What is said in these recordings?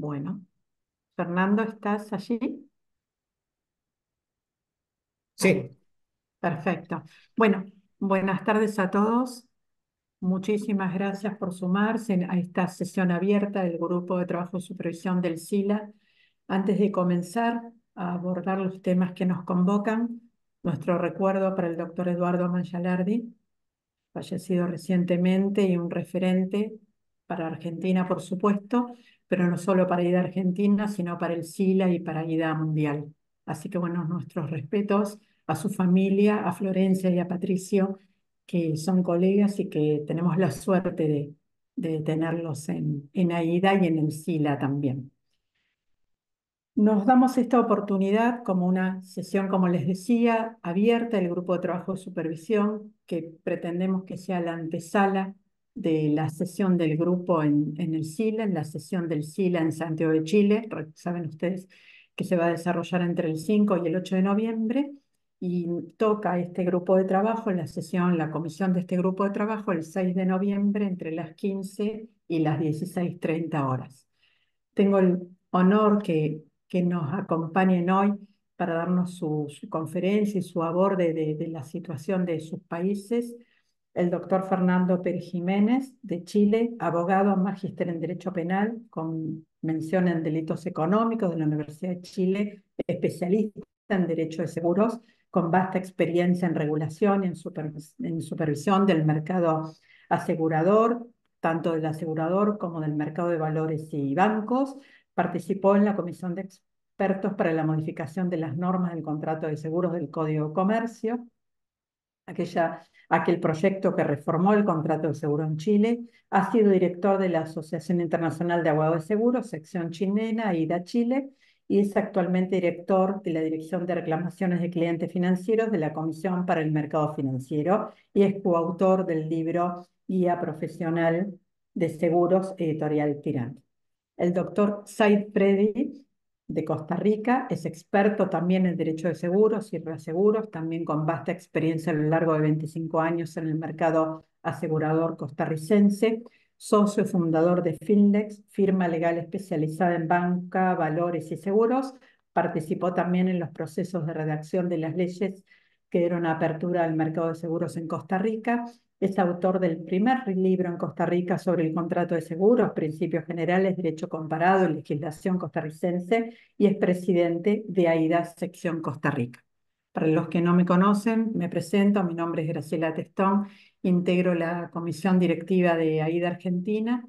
Bueno, Fernando, ¿estás allí? Ahí, Sí, perfecto. Bueno, buenas tardes a todos. Muchísimas gracias por sumarse a esta sesión abierta del Grupo de Trabajo y Supervisión del SILA. Antes de comenzar a abordar los temas que nos convocan, nuestro recuerdo para el doctor Eduardo Mangialardi, fallecido recientemente y un referente para Argentina, por supuesto, pero no solo para IDA Argentina, sino para el SILA y para IDA Mundial. Así que bueno, nuestros respetos a su familia, a Florencia y a Patricio, que son colegas y que tenemos la suerte de tenerlos en AIDA y en el SILA también. Nos damos esta oportunidad como una sesión, como les decía, abierta del grupo de trabajo de supervisión, que pretendemos que sea la antesala de la sesión del grupo en el SILA, en la sesión del SILA en Santiago de Chile. Saben ustedes que se va a desarrollar entre el 5 y el 8 de noviembre y toca este grupo de trabajo, la sesión, la comisión de este grupo de trabajo el 6 de noviembre entre las 15 y las 16:30 horas. Tengo el honor que nos acompañen hoy para darnos su conferencia y su aborde de la situación de sus países, el doctor Fernando Pérez Jiménez, de Chile, abogado, magíster en Derecho Penal, con mención en Delitos Económicos de la Universidad de Chile, especialista en Derecho de Seguros, con vasta experiencia en regulación y en supervisión del mercado asegurador, tanto del asegurador como del mercado de valores y bancos. Participó en la Comisión de Expertos para la modificación de las normas del contrato de seguros del Código de Comercio, aquel proyecto que reformó el contrato de seguro en Chile. Ha sido director de la Asociación Internacional de Abogados de Seguros, sección chilena, AIDA Chile, y es actualmente director de la Dirección de Reclamaciones de Clientes Financieros de la Comisión para el Mercado Financiero y es coautor del libro Guía Profesional de Seguros, editorial Tirán. El doctor Said Predi, de Costa Rica, es experto también en derecho de seguros y reaseguros, también con vasta experiencia a lo largo de 25 años en el mercado asegurador costarricense, socio y fundador de Finlex, firma legal especializada en banca, valores y seguros. Participó también en los procesos de redacción de las leyes que dieron apertura al mercado de seguros en Costa Rica. Es autor del primer libro en Costa Rica sobre el contrato de seguros, principios generales, derecho comparado y legislación costarricense, y es presidente de AIDA Sección Costa Rica. Para los que no me conocen, me presento, mi nombre es Graciela Testón, integro la comisión directiva de AIDA Argentina.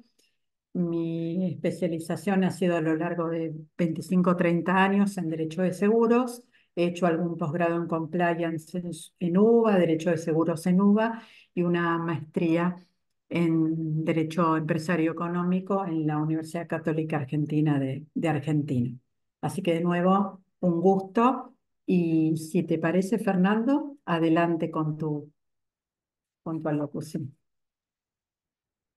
Mi especialización ha sido a lo largo de 25 o 30 años en derecho de seguros. He hecho algún posgrado en compliance en UBA, derecho de seguros en UBA, y una maestría en derecho empresario económico en la Universidad Católica Argentina de Argentina. Así que de nuevo, un gusto. Y si te parece, Fernando, adelante con tu alocución.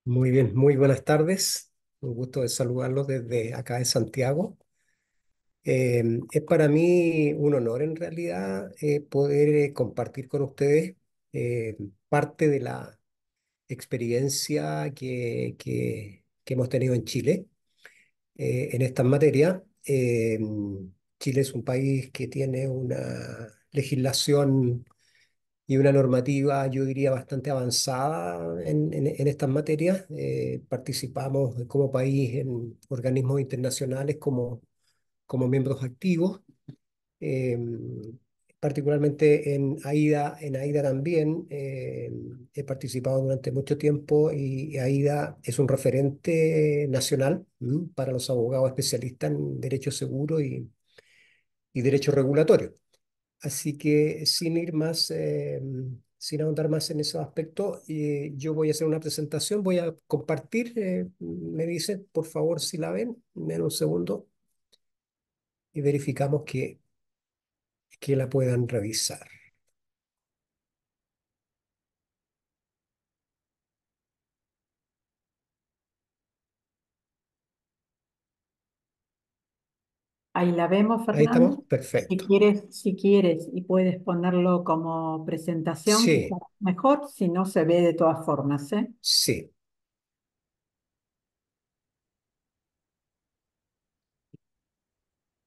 muy bien, muy buenas tardes. Un gusto de saludarlos desde acá de Santiago. Es para mí un honor en realidad poder compartir con ustedes parte de la experiencia que hemos tenido en Chile en estas materias. Chile es un país que tiene una legislación y una normativa, yo diría, bastante avanzada en estas materias. Participamos como país en organismos internacionales como miembros activos, eh, particularmente en AIDA también. He participado durante mucho tiempo y AIDA es un referente nacional para los abogados especialistas en derecho seguro y derecho regulatorio. Así que sin ir más, sin ahondar más en esos aspectos, yo voy a hacer una presentación, voy a compartir, me dice, por favor, si la ven, en un segundo, y verificamos que la puedan revisar. Ahí la vemos, Ahí estamos, Fernando. perfecto. Si quieres y puedes ponerlo como presentación, quizás Sí, mejor, si no se ve de todas formas, ¿eh? sí.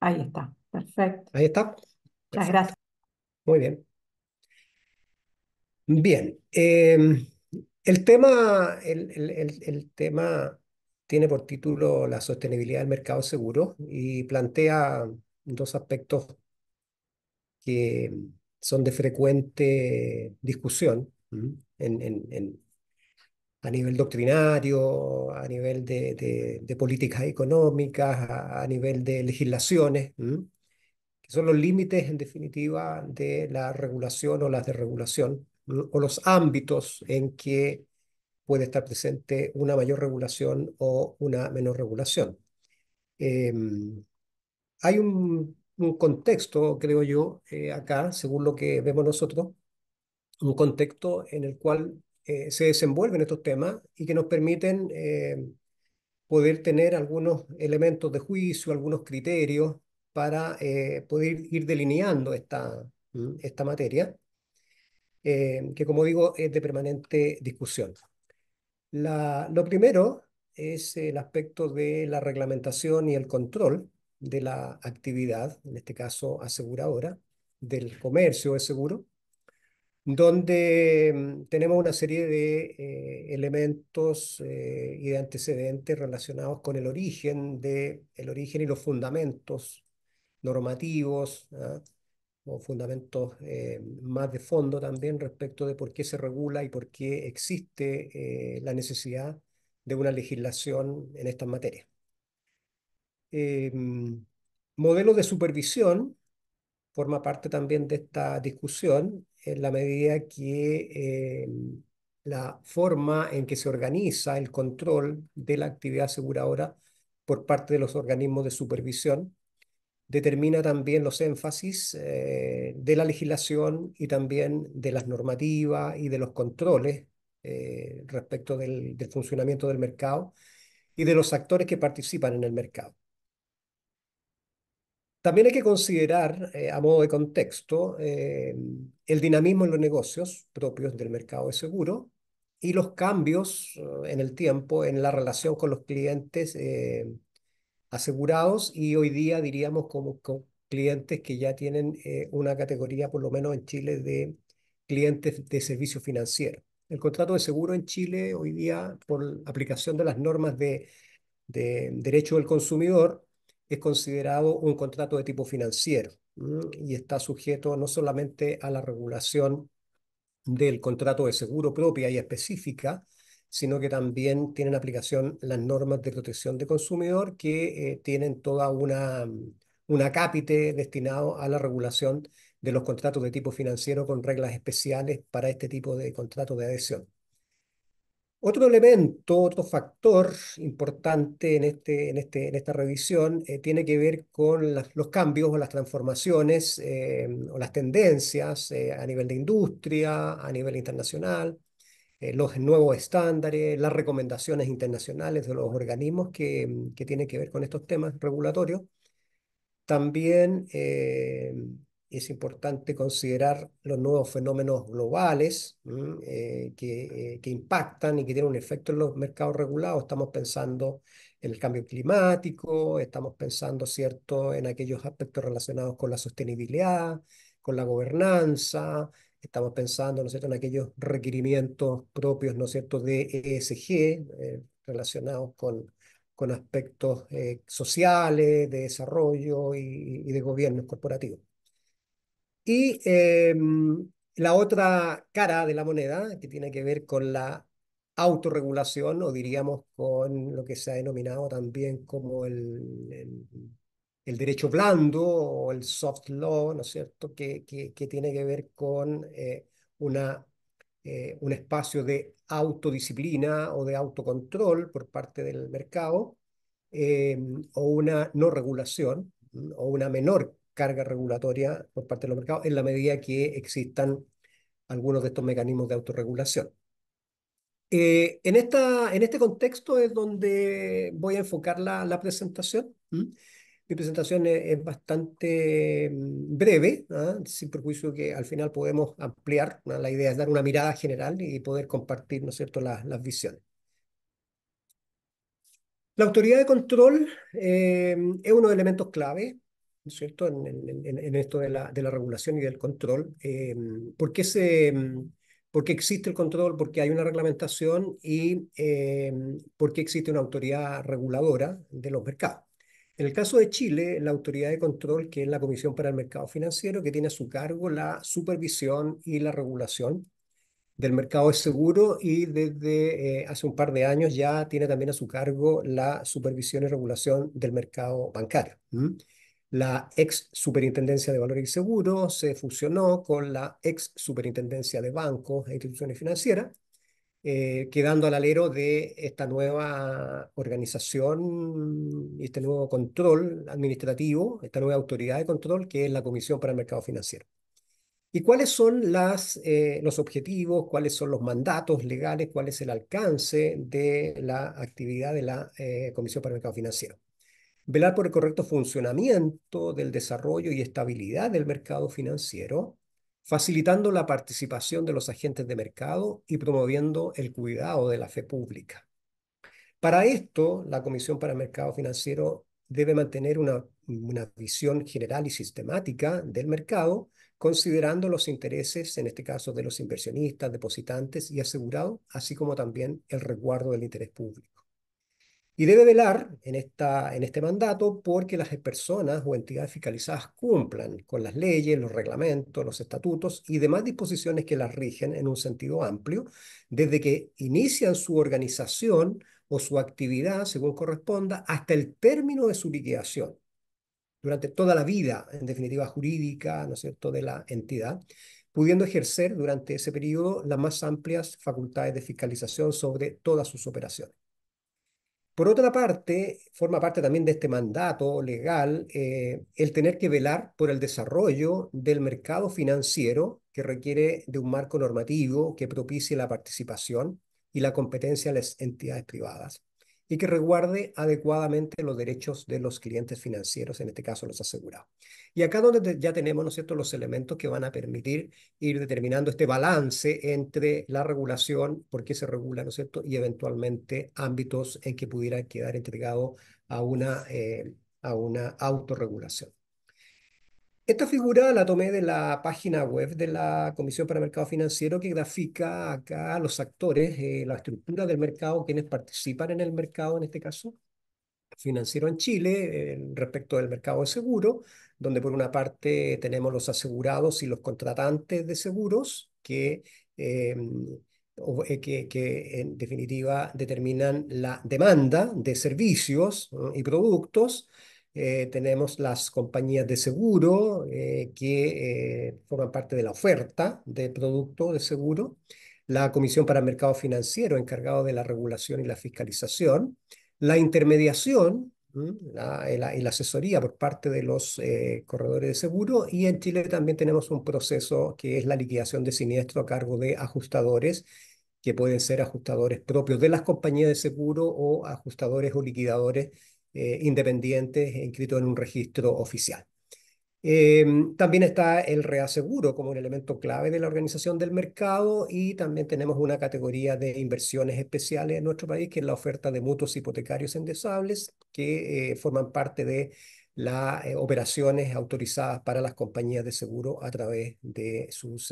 Ahí está, perfecto. Ahí está. Muchas Perfecto. gracias. Muy bien. Bien. El tema tiene por título la sostenibilidad del mercado de seguros y plantea dos aspectos que son de frecuente discusión, ¿m? A nivel doctrinario, a nivel de políticas económicas, a nivel de legislaciones, ¿m? Que son los límites, en definitiva, de la regulación o la desregulación, ¿m? O los ámbitos en que puede estar presente una mayor regulación o una menor regulación. Hay un contexto, creo yo, acá, según lo que vemos nosotros, un contexto en el cual se desenvuelven estos temas y que nos permiten poder tener algunos elementos de juicio, algunos criterios para poder ir delineando esta materia, que como digo es de permanente discusión. Lo primero es el aspecto de la reglamentación y el control de la actividad, en este caso aseguradora, del comercio de seguro, donde tenemos una serie de elementos y de antecedentes relacionados con el origen y los fundamentos normativos, ¿ah? O fundamentos más de fondo también respecto de por qué se regula y por qué existe la necesidad de una legislación en estas materias. Modelo de supervisión forma parte también de esta discusión en la medida que la forma en que se organiza el control de la actividad aseguradora por parte de los organismos de supervisión determina también los énfasis de la legislación y también de las normativas y de los controles respecto del funcionamiento del mercado y de los actores que participan en el mercado. También hay que considerar, a modo de contexto, el dinamismo en los negocios propios del mercado de seguro y los cambios en el tiempo en la relación con los clientes asegurados y hoy día diríamos como clientes que ya tienen una categoría, por lo menos en Chile, de clientes de servicio financiero. El contrato de seguro en Chile hoy día, por aplicación de las normas de derecho del consumidor, es considerado un contrato de tipo financiero, y está sujeto no solamente a la regulación del contrato de seguro propia y específica, sino que también tienen aplicación las normas de protección de consumidor que tienen toda un acápite destinado a la regulación de los contratos de tipo financiero con reglas especiales para este tipo de contratos de adhesión. Otro elemento, otro factor importante en esta revisión tiene que ver con los cambios o las transformaciones o las tendencias a nivel de industria, a nivel internacional, los nuevos estándares, las recomendaciones internacionales de los organismos que tienen que ver con estos temas regulatorios. También es importante considerar los nuevos fenómenos globales que impactan y que tienen un efecto en los mercados regulados. Estamos pensando en el cambio climático, estamos pensando, ¿cierto?, en aquellos aspectos relacionados con la sostenibilidad, con la gobernanza. Estamos pensando, ¿no es cierto?, en aquellos requerimientos propios, ¿no es cierto?, de ESG relacionados con aspectos sociales, de desarrollo y de gobiernos corporativos. Y la otra cara de la moneda, que tiene que ver con la autorregulación, o diríamos con lo que se ha denominado también como el derecho blando o el soft law, ¿no es cierto?, que tiene que ver con una, un espacio de autodisciplina o de autocontrol por parte del mercado, eh, o una no regulación o una menor carga regulatoria por parte de los mercados en la medida que existan algunos de estos mecanismos de autorregulación. En este contexto es donde voy a enfocar la presentación. Mi presentación es bastante breve, ¿ah? Sin perjuicio que al final podemos ampliar, ¿no? La idea es dar una mirada general y poder compartir, ¿no es cierto?, las visiones. La autoridad de control es uno de los elementos clave ¿no es cierto?, en esto de la regulación y del control. ¿Por qué existe el control? Porque hay una reglamentación y porque existe una autoridad reguladora de los mercados. En el caso de Chile, la autoridad de control, que es la Comisión para el Mercado Financiero, que tiene a su cargo la supervisión y la regulación del mercado de seguro y desde hace un par de años ya tiene también a su cargo la supervisión y regulación del mercado bancario. ¿M? La ex Superintendencia de Valores y Seguros se fusionó con la ex Superintendencia de Bancos e Instituciones Financieras, quedando al alero de esta nueva organización y este nuevo control administrativo, esta nueva autoridad de control que es la Comisión para el Mercado Financiero. ¿Y cuáles son los objetivos, cuáles son los mandatos legales, cuál es el alcance de la actividad de la Comisión para el Mercado Financiero? Velar por el correcto funcionamiento del desarrollo y estabilidad del mercado financiero, facilitando la participación de los agentes de mercado y promoviendo el cuidado de la fe pública. Para esto, la Comisión para el Mercado Financiero debe mantener una visión general y sistemática del mercado, considerando los intereses, en este caso, de los inversionistas, depositantes y asegurados, así como también el resguardo del interés público. Y debe velar en este mandato porque las personas o entidades fiscalizadas cumplan con las leyes, los reglamentos, los estatutos y demás disposiciones que las rigen en un sentido amplio, desde que inician su organización o su actividad, según corresponda, hasta el término de su liquidación, durante toda la vida, en definitiva, jurídica, ¿no es cierto?, de la entidad, pudiendo ejercer durante ese periodo las más amplias facultades de fiscalización sobre todas sus operaciones. Por otra parte, forma parte también de este mandato legal el tener que velar por el desarrollo del mercado financiero que requiere de un marco normativo que propicie la participación y la competencia de las entidades privadas y que resguarde adecuadamente los derechos de los clientes financieros, en este caso los asegurados. Y acá donde ya tenemos, ¿no es cierto?, los elementos que van a permitir ir determinando este balance entre la regulación, por qué se regula, ¿no es cierto?, y eventualmente ámbitos en que pudiera quedar entregado a una autorregulación. Esta figura la tomé de la página web de la Comisión para el Mercado Financiero, que grafica acá los actores, la estructura del mercado, quienes participan en el mercado en este caso financiero en Chile, respecto del mercado de seguro, donde por una parte tenemos los asegurados y los contratantes de seguros eh, que en definitiva determinan la demanda de servicios, ¿no?, y productos. Tenemos las compañías de seguro que forman parte de la oferta de productos de seguro, la Comisión para el Mercado Financiero encargado de la regulación y la fiscalización, la intermediación, y la asesoría por parte de los corredores de seguro, y en Chile también tenemos un proceso que es la liquidación de siniestro a cargo de ajustadores, que pueden ser ajustadores propios de las compañías de seguro o ajustadores o liquidadores independientes inscritos en un registro oficial. También está el reaseguro como un elemento clave de la organización del mercado, y también tenemos una categoría de inversiones especiales en nuestro país, que es la oferta de mutuos hipotecarios endesables, que forman parte de las operaciones autorizadas para las compañías de seguro a través de sus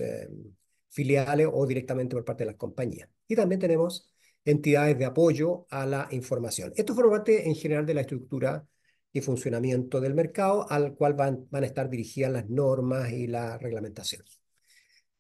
filiales o directamente por parte de las compañías. Y también tenemos entidades de apoyo a la información. Esto forma parte en general de la estructura y funcionamiento del mercado, al cual van a estar dirigidas las normas y la reglamentación.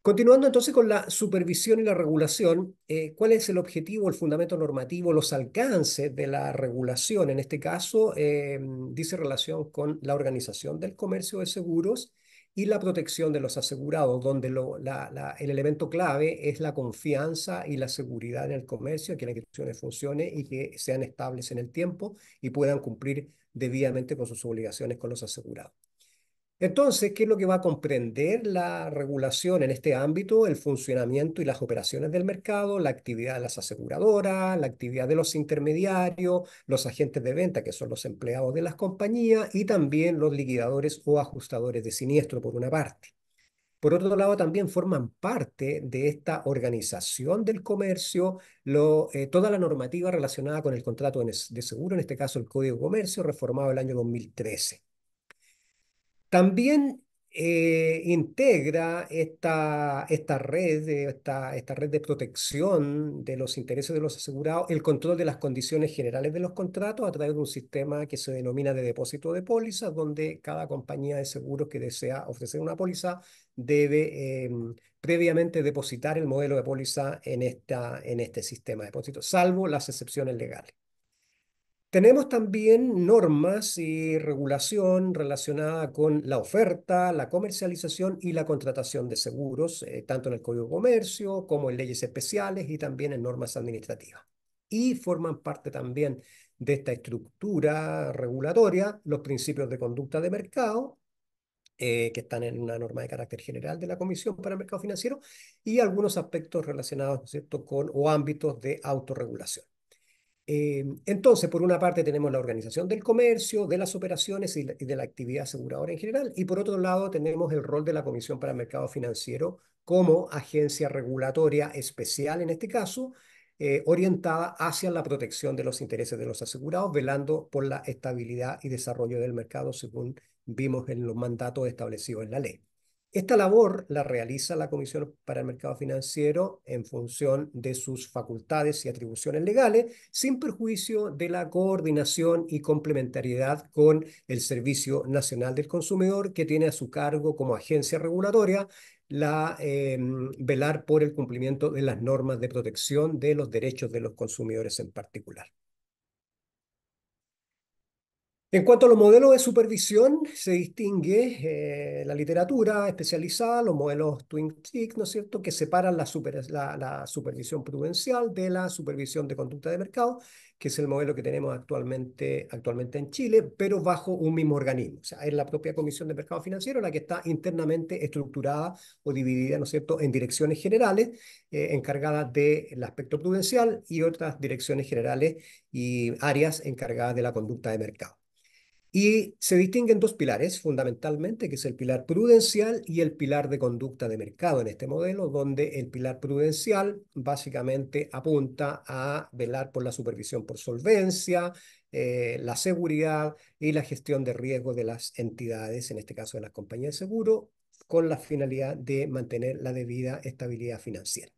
Continuando entonces con la supervisión y la regulación, ¿cuál es el objetivo, el fundamento normativo, los alcances de la regulación? En este caso, dice relación con la organización del comercio de seguros y la protección de los asegurados, donde el elemento clave es la confianza y la seguridad en el comercio, que las instituciones funcionen y que sean estables en el tiempo y puedan cumplir debidamente con sus obligaciones con los asegurados. Entonces, ¿qué es lo que va a comprender la regulación en este ámbito? El funcionamiento y las operaciones del mercado, la actividad de las aseguradoras, la actividad de los intermediarios, los agentes de venta, que son los empleados de las compañías, y también los liquidadores o ajustadores de siniestro, por una parte. Por otro lado, también forman parte de esta organización del comercio toda la normativa relacionada con el contrato de seguro, en este caso el Código de Comercio, reformado el año 2013. También integra esta red de protección de los intereses de los asegurados, el control de las condiciones generales de los contratos a través de un sistema que se denomina de depósito de pólizas, donde cada compañía de seguros que desea ofrecer una póliza debe previamente depositar el modelo de póliza en este sistema de depósito, salvo las excepciones legales. Tenemos también normas y regulación relacionada con la oferta, la comercialización y la contratación de seguros, tanto en el Código de Comercio como en leyes especiales y también en normas administrativas. Y forman parte también de esta estructura regulatoria los principios de conducta de mercado, que están en una norma de carácter general de la Comisión para el Mercado Financiero, y algunos aspectos relacionados, ¿no es cierto?, con o ámbitos de autorregulación. Entonces, por una parte tenemos la organización del comercio, de las operaciones y de la actividad aseguradora en general, y por otro lado tenemos el rol de la Comisión para el Mercado Financiero como agencia regulatoria especial, en este caso, orientada hacia la protección de los intereses de los asegurados, velando por la estabilidad y desarrollo del mercado, según vimos en los mandatos establecidos en la ley. Esta labor la realiza la Comisión para el Mercado Financiero en función de sus facultades y atribuciones legales, sin perjuicio de la coordinación y complementariedad con el Servicio Nacional del Consumidor, que tiene a su cargo como agencia regulatoria velar por el cumplimiento de las normas de protección de los derechos de los consumidores en particular. En cuanto a los modelos de supervisión, se distingue la literatura especializada, los modelos Twin Peaks, ¿no es cierto?, que separan la supervisión prudencial de la supervisión de conducta de mercado, que es el modelo que tenemos actualmente en Chile, pero bajo un mismo organismo. O sea, es la propia Comisión de Mercado Financiero la que está internamente estructurada o dividida, ¿no es cierto?, en direcciones generales encargadas del aspecto prudencial y otras direcciones generales y áreas encargadas de la conducta de mercado. Y se distinguen dos pilares fundamentalmente, que es el pilar prudencial y el pilar de conducta de mercado en este modelo, donde el pilar prudencial básicamente apunta a velar por la supervisión por solvencia, la seguridad y la gestión de riesgo de las entidades, en este caso de las compañías de seguro, con la finalidad de mantener la debida estabilidad financiera.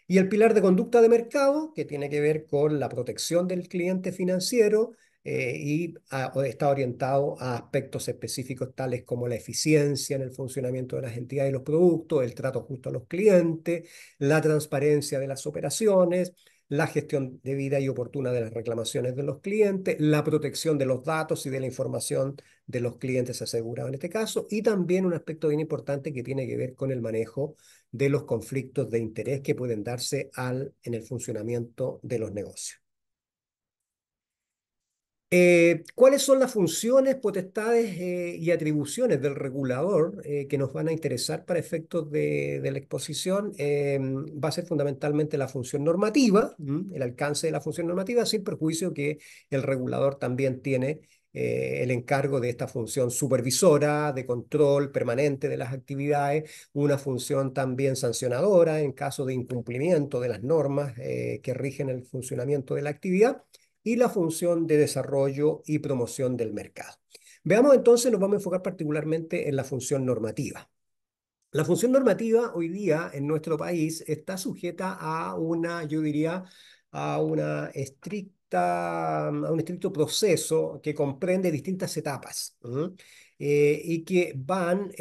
Y el pilar de conducta de mercado, que tiene que ver con la protección del cliente financiero está orientado a aspectos específicos tales como la eficiencia en el funcionamiento de las entidades y los productos, el trato justo a los clientes, la transparencia de las operaciones, la gestión debida y oportuna de las reclamaciones de los clientes, la protección de los datos y de la información de los clientes asegurados en este caso, y también un aspecto bien importante que tiene que ver con el manejo de los conflictos de interés que pueden darse en el funcionamiento de los negocios. ¿Cuáles son las funciones, potestades y atribuciones del regulador que nos van a interesar para efectos de la exposición? Va a ser fundamentalmente la función normativa, el alcance de la función normativa, sin perjuicio que el regulador también tiene el encargo de esta función supervisora, de control permanente de las actividades, una función también sancionadora en caso de incumplimiento de las normas que rigen el funcionamiento de la actividad y la función de desarrollo y promoción del mercado. Veamos entonces, nos vamos a enfocar particularmente en la función normativa. La función normativa hoy día en nuestro país está sujeta a yo diría, a un estricto proceso que comprende distintas etapas, y que van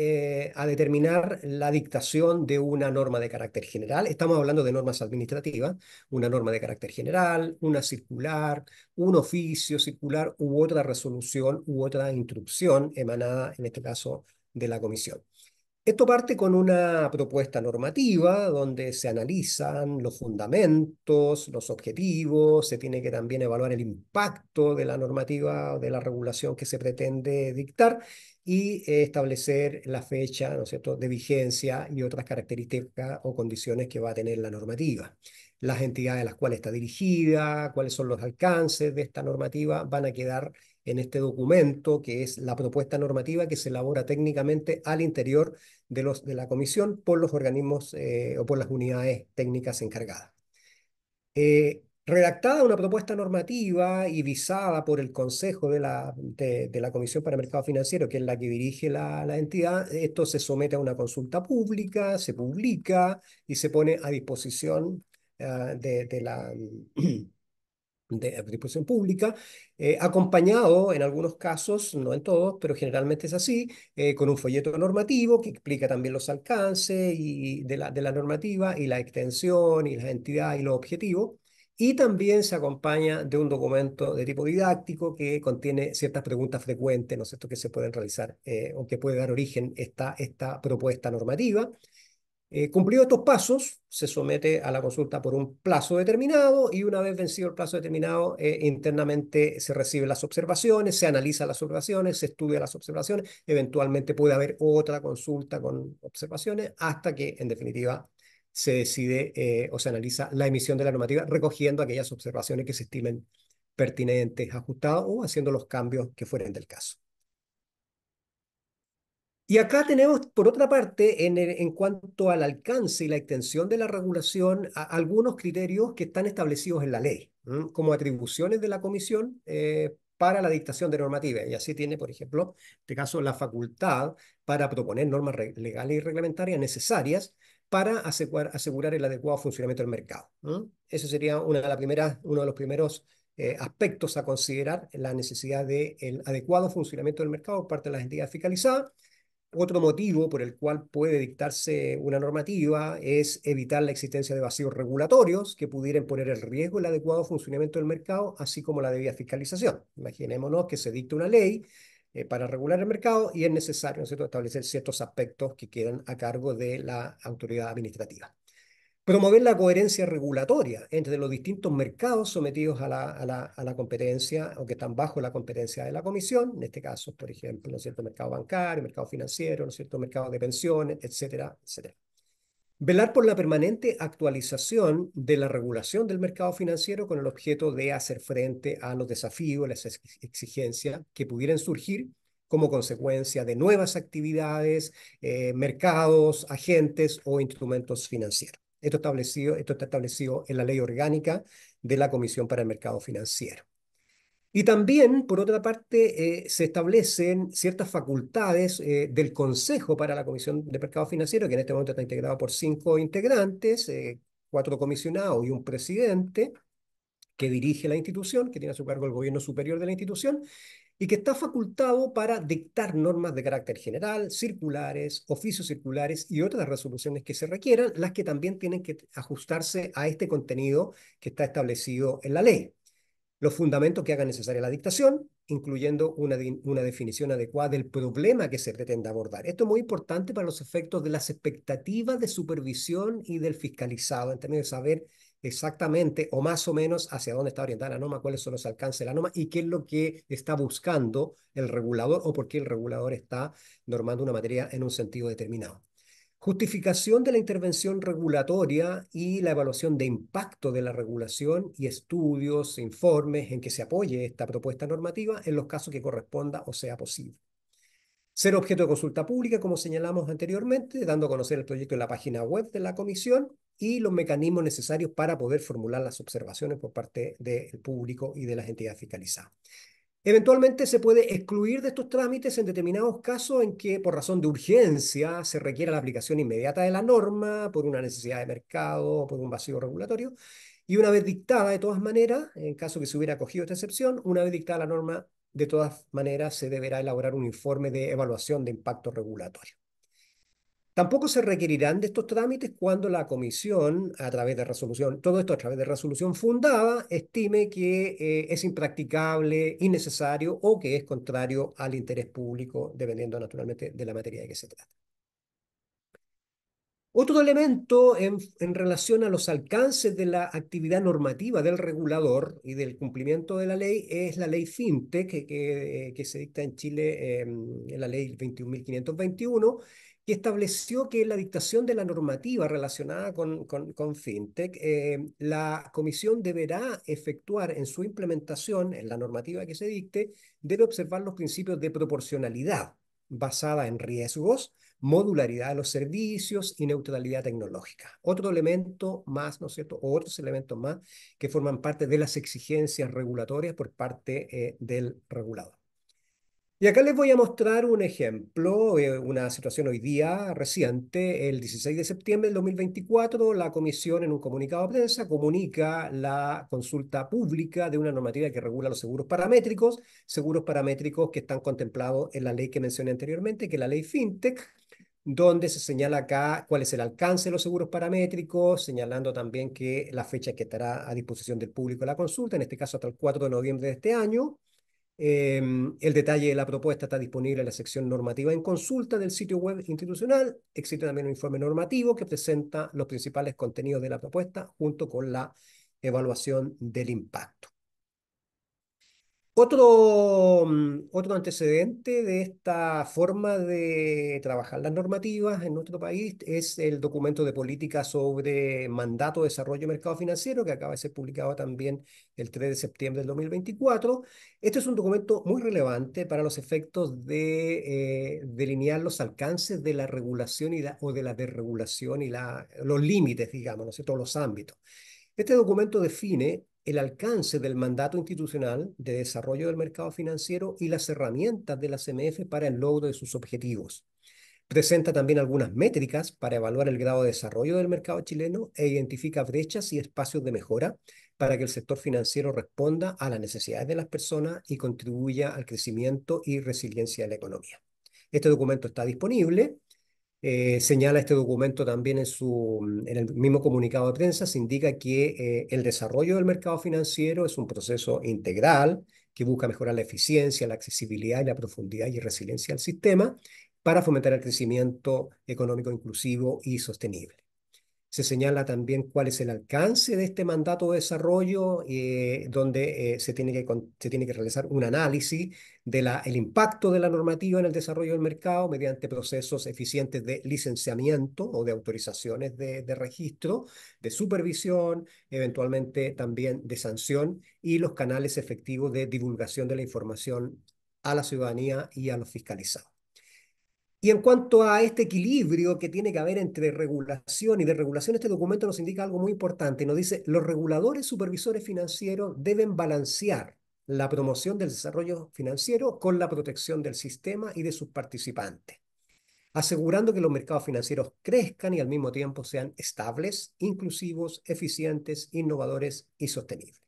a determinar la dictación de una norma de carácter general. Estamos hablando de normas administrativas, una norma de carácter general, una circular, un oficio circular u otra resolución u otra instrucción emanada, en este caso, de la comisión. Esto parte con una propuesta normativa donde se analizan los fundamentos, los objetivos, se tiene que también evaluar el impacto de la normativa o de la regulación que se pretende dictar y establecer la fecha, ¿no es cierto?, de vigencia y otras características o condiciones que va a tener la normativa. Las entidades a las cuales está dirigida, cuáles son los alcances de esta normativa, van a quedar en este documento que es la propuesta normativa que se elabora técnicamente al interior de la comisión por los organismos o por las unidades técnicas encargadas. Redactada una propuesta normativa y visada por el Consejo de la Comisión para el Mercado Financiero, que es la que dirige la entidad, esto se somete a una consulta pública, se publica y se pone a disposición de la de disposición pública, acompañado en algunos casos, no en todos, pero generalmente es así, con un folleto normativo que explica también los alcances de la normativa y la extensión y las entidades y los objetivos. Y también se acompaña de un documento de tipo didáctico que contiene ciertas preguntas frecuentes, ¿no es cierto?, que se pueden realizar o que puede dar origen esta propuesta normativa. Cumplidos estos pasos, se somete a la consulta por un plazo determinado y una vez vencido el plazo determinado, internamente se reciben las observaciones, se analizan las observaciones, se estudia las observaciones, eventualmente puede haber otra consulta con observaciones hasta que, en definitiva, se decide o se analiza la emisión de la normativa, recogiendo aquellas observaciones que se estimen pertinentes, ajustadas o haciendo los cambios que fueren del caso. Y acá tenemos, por otra parte, en cuanto al alcance y la extensión de la regulación, algunos criterios que están establecidos en la ley, como atribuciones de la Comisión para la dictación de normativas. Y así tiene, por ejemplo, en este caso, la facultad para proponer normas legales y reglamentarias necesarias para asegurar el adecuado funcionamiento del mercado. Eso sería uno de los primeros aspectos a considerar, la necesidad del adecuado funcionamiento del mercado por parte de las entidades fiscalizadas. Otro motivo por el cual puede dictarse una normativa es evitar la existencia de vacíos regulatorios que pudieran poner en riesgo el adecuado funcionamiento del mercado, así como la debida fiscalización. Imaginémonos que se dicta una ley para regular el mercado y es necesario, ¿no es cierto?, establecer ciertos aspectos que quedan a cargo de la autoridad administrativa. Promover la coherencia regulatoria entre los distintos mercados sometidos a la competencia o que están bajo la competencia de la Comisión, en este caso, por ejemplo, ¿no es cierto?, mercado bancario, mercado financiero, ¿no es cierto?, mercado de pensiones, etcétera, etcétera. Velar por la permanente actualización de la regulación del mercado financiero con el objeto de hacer frente a los desafíos, las exigencias que pudieran surgir como consecuencia de nuevas actividades, mercados, agentes o instrumentos financieros. Esto está establecido en la Ley Orgánica de la Comisión para el Mercado Financiero. Y también, por otra parte, se establecen ciertas facultades del Consejo para la Comisión de Mercado Financiero, que en este momento está integrado por 5 integrantes, 4 comisionados y un presidente que dirige la institución, que tiene a su cargo el gobierno superior de la institución, y que está facultado para dictar normas de carácter general, circulares, oficios circulares y otras resoluciones que se requieran, las que también tienen que ajustarse a este contenido que está establecido en la ley. Los fundamentos que hagan necesaria la dictación, incluyendo una definición adecuada del problema que se pretende abordar. Esto es muy importante para los efectos de las expectativas de supervisión y del fiscalizado, en términos de saber exactamente o más o menos hacia dónde está orientada la norma, cuáles son los alcances de la norma y qué es lo que está buscando el regulador o por qué el regulador está normando una materia en un sentido determinado. Justificación de la intervención regulatoria y la evaluación de impacto de la regulación y estudios, informes en que se apoye esta propuesta normativa en los casos que corresponda o sea posible. Ser objeto de consulta pública, como señalamos anteriormente, dando a conocer el proyecto en la página web de la comisión y los mecanismos necesarios para poder formular las observaciones por parte del público y de las entidades fiscalizadas. Eventualmente se puede excluir de estos trámites en determinados casos en que por razón de urgencia se requiera la aplicación inmediata de la norma por una necesidad de mercado o por un vacío regulatorio. Y una vez dictada, de todas maneras, en caso que se hubiera acogido esta excepción, una vez dictada la norma, de todas maneras se deberá elaborar un informe de evaluación de impacto regulatorio. Tampoco se requerirán de estos trámites cuando la comisión, a través de resolución, todo esto a través de resolución fundada, estime que es impracticable, innecesario o que es contrario al interés público, dependiendo naturalmente de la materia de que se trata. Otro elemento en relación a los alcances de la actividad normativa del regulador y del cumplimiento de la ley es la ley FinTech que se dicta en Chile, en la ley 21.521, que estableció que en la dictación de la normativa relacionada con FinTech, la comisión deberá efectuar en su implementación, en la normativa que se dicte, debe observar los principios de proporcionalidad. basada en riesgos, modularidad de los servicios y neutralidad tecnológica. Otro elemento más, ¿no es cierto? O otros elementos más que forman parte de las exigencias regulatorias por parte del regulador. Y acá les voy a mostrar un ejemplo, una situación hoy día reciente. El 16 de septiembre del 2024, la Comisión en un comunicado de prensa comunica la consulta pública de una normativa que regula los seguros paramétricos que están contemplados en la ley que mencioné anteriormente, que es la ley FinTech, donde se señala acá cuál es el alcance de los seguros paramétricos, señalando también que la fecha que estará a disposición del público la consulta, en este caso hasta el 4 de noviembre de este año. El detalle de la propuesta está disponible en la sección normativa en consulta del sitio web institucional. Existe también un informe normativo que presenta los principales contenidos de la propuesta junto con la evaluación del impacto. Otro antecedente de esta forma de trabajar las normativas en nuestro país es el documento de política sobre mandato, desarrollo y mercado financiero, que acaba de ser publicado también el 3 de septiembre del 2024. Este es un documento muy relevante para los efectos de delinear los alcances de la regulación o de la desregulación y los límites, digamos, ¿no es cierto?, los ámbitos. Este documento define el alcance del mandato institucional de desarrollo del mercado financiero y las herramientas de la CMF para el logro de sus objetivos. Presenta también algunas métricas para evaluar el grado de desarrollo del mercado chileno e identifica brechas y espacios de mejora para que el sector financiero responda a las necesidades de las personas y contribuya al crecimiento y resiliencia de la economía. Este documento está disponible. Señala este documento también en el mismo comunicado de prensa, se indica que el desarrollo del mercado financiero es un proceso integral que busca mejorar la eficiencia, la accesibilidad y la profundidad y resiliencia del sistema para fomentar el crecimiento económico inclusivo y sostenible. Se señala también cuál es el alcance de este mandato de desarrollo, donde se tiene que realizar un análisis del impacto de la normativa en el desarrollo del mercado mediante procesos eficientes de licenciamiento o de autorizaciones de registro, de supervisión, eventualmente también de sanción y los canales efectivos de divulgación de la información a la ciudadanía y a los fiscalizados. Y en cuanto a este equilibrio que tiene que haber entre regulación y desregulación, este documento nos indica algo muy importante. Nos dice, los reguladores supervisores financieros deben balancear la promoción del desarrollo financiero con la protección del sistema y de sus participantes, asegurando que los mercados financieros crezcan y al mismo tiempo sean estables, inclusivos, eficientes, innovadores y sostenibles.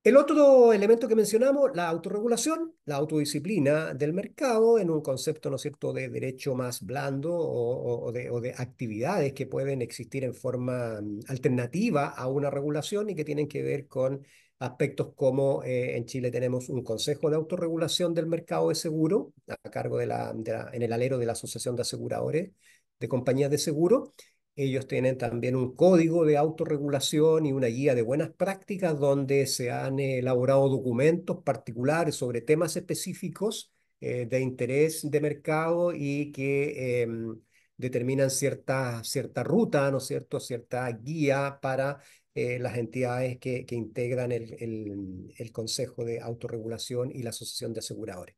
El otro elemento que mencionamos, la autorregulación, la autodisciplina del mercado en un concepto, ¿no es cierto?, de derecho más blando o de actividades que pueden existir en forma alternativa a una regulación y que tienen que ver con aspectos como en Chile tenemos un consejo de autorregulación del mercado de seguro a cargo en el alero de la Asociación de Aseguradores de Compañías de Seguro. Ellos tienen también un código de autorregulación y una guía de buenas prácticas donde se han elaborado documentos particulares sobre temas específicos de interés de mercado y que determinan cierta ruta, ¿no es cierto?, cierta guía para las entidades que integran el Consejo de Autorregulación y la Asociación de Aseguradores.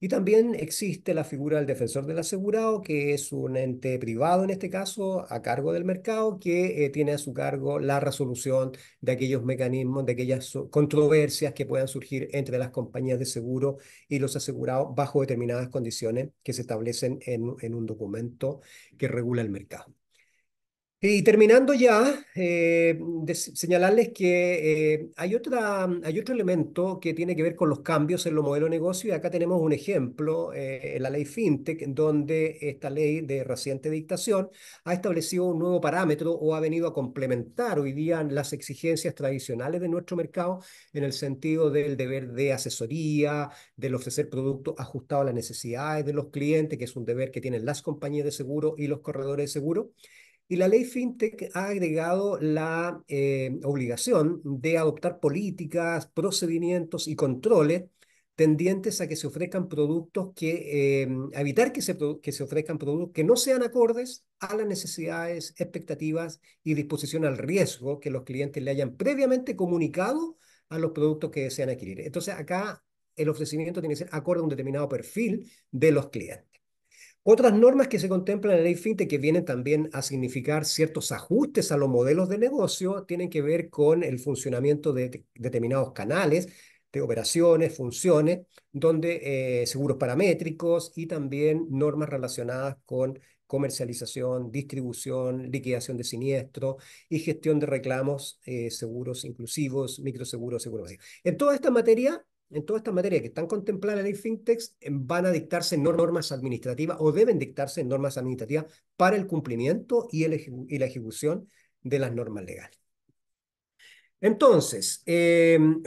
Y también existe la figura del defensor del asegurado, que es un ente privado en este caso, a cargo del mercado, que tiene a su cargo la resolución de aquellos mecanismos, de aquellas controversias que puedan surgir entre las compañías de seguro y los asegurados bajo determinadas condiciones que se establecen en un documento que regula el mercado. Y terminando ya, señalarles que hay otro elemento que tiene que ver con los cambios en los modelos de negocio. Y acá tenemos un ejemplo, en la ley FinTech, donde esta ley de reciente dictación ha establecido un nuevo parámetro o ha venido a complementar hoy día las exigencias tradicionales de nuestro mercado en el sentido del deber de asesoría, del ofrecer productos ajustados a las necesidades de los clientes, que es un deber que tienen las compañías de seguro y los corredores de seguro. Y la ley FinTech ha agregado la obligación de adoptar políticas, procedimientos y controles tendientes a que se ofrezcan productos a evitar que se ofrezcan productos que no sean acordes a las necesidades, expectativas y disposición al riesgo que los clientes le hayan previamente comunicado a los productos que desean adquirir. Entonces, acá el ofrecimiento tiene que ser acorde a un determinado perfil de los clientes. Otras normas que se contemplan en la ley FinTech que vienen también a significar ciertos ajustes a los modelos de negocio tienen que ver con el funcionamiento de determinados canales de operaciones, funciones, donde seguros paramétricos y también normas relacionadas con comercialización, distribución, liquidación de siniestro y gestión de reclamos, seguros inclusivos, microseguros, seguros básicos. En toda esta materia que están contempladas en la ley FinTech, van a dictarse normas administrativas o deben dictarse normas administrativas para el cumplimiento y la ejecución de las normas legales. Entonces,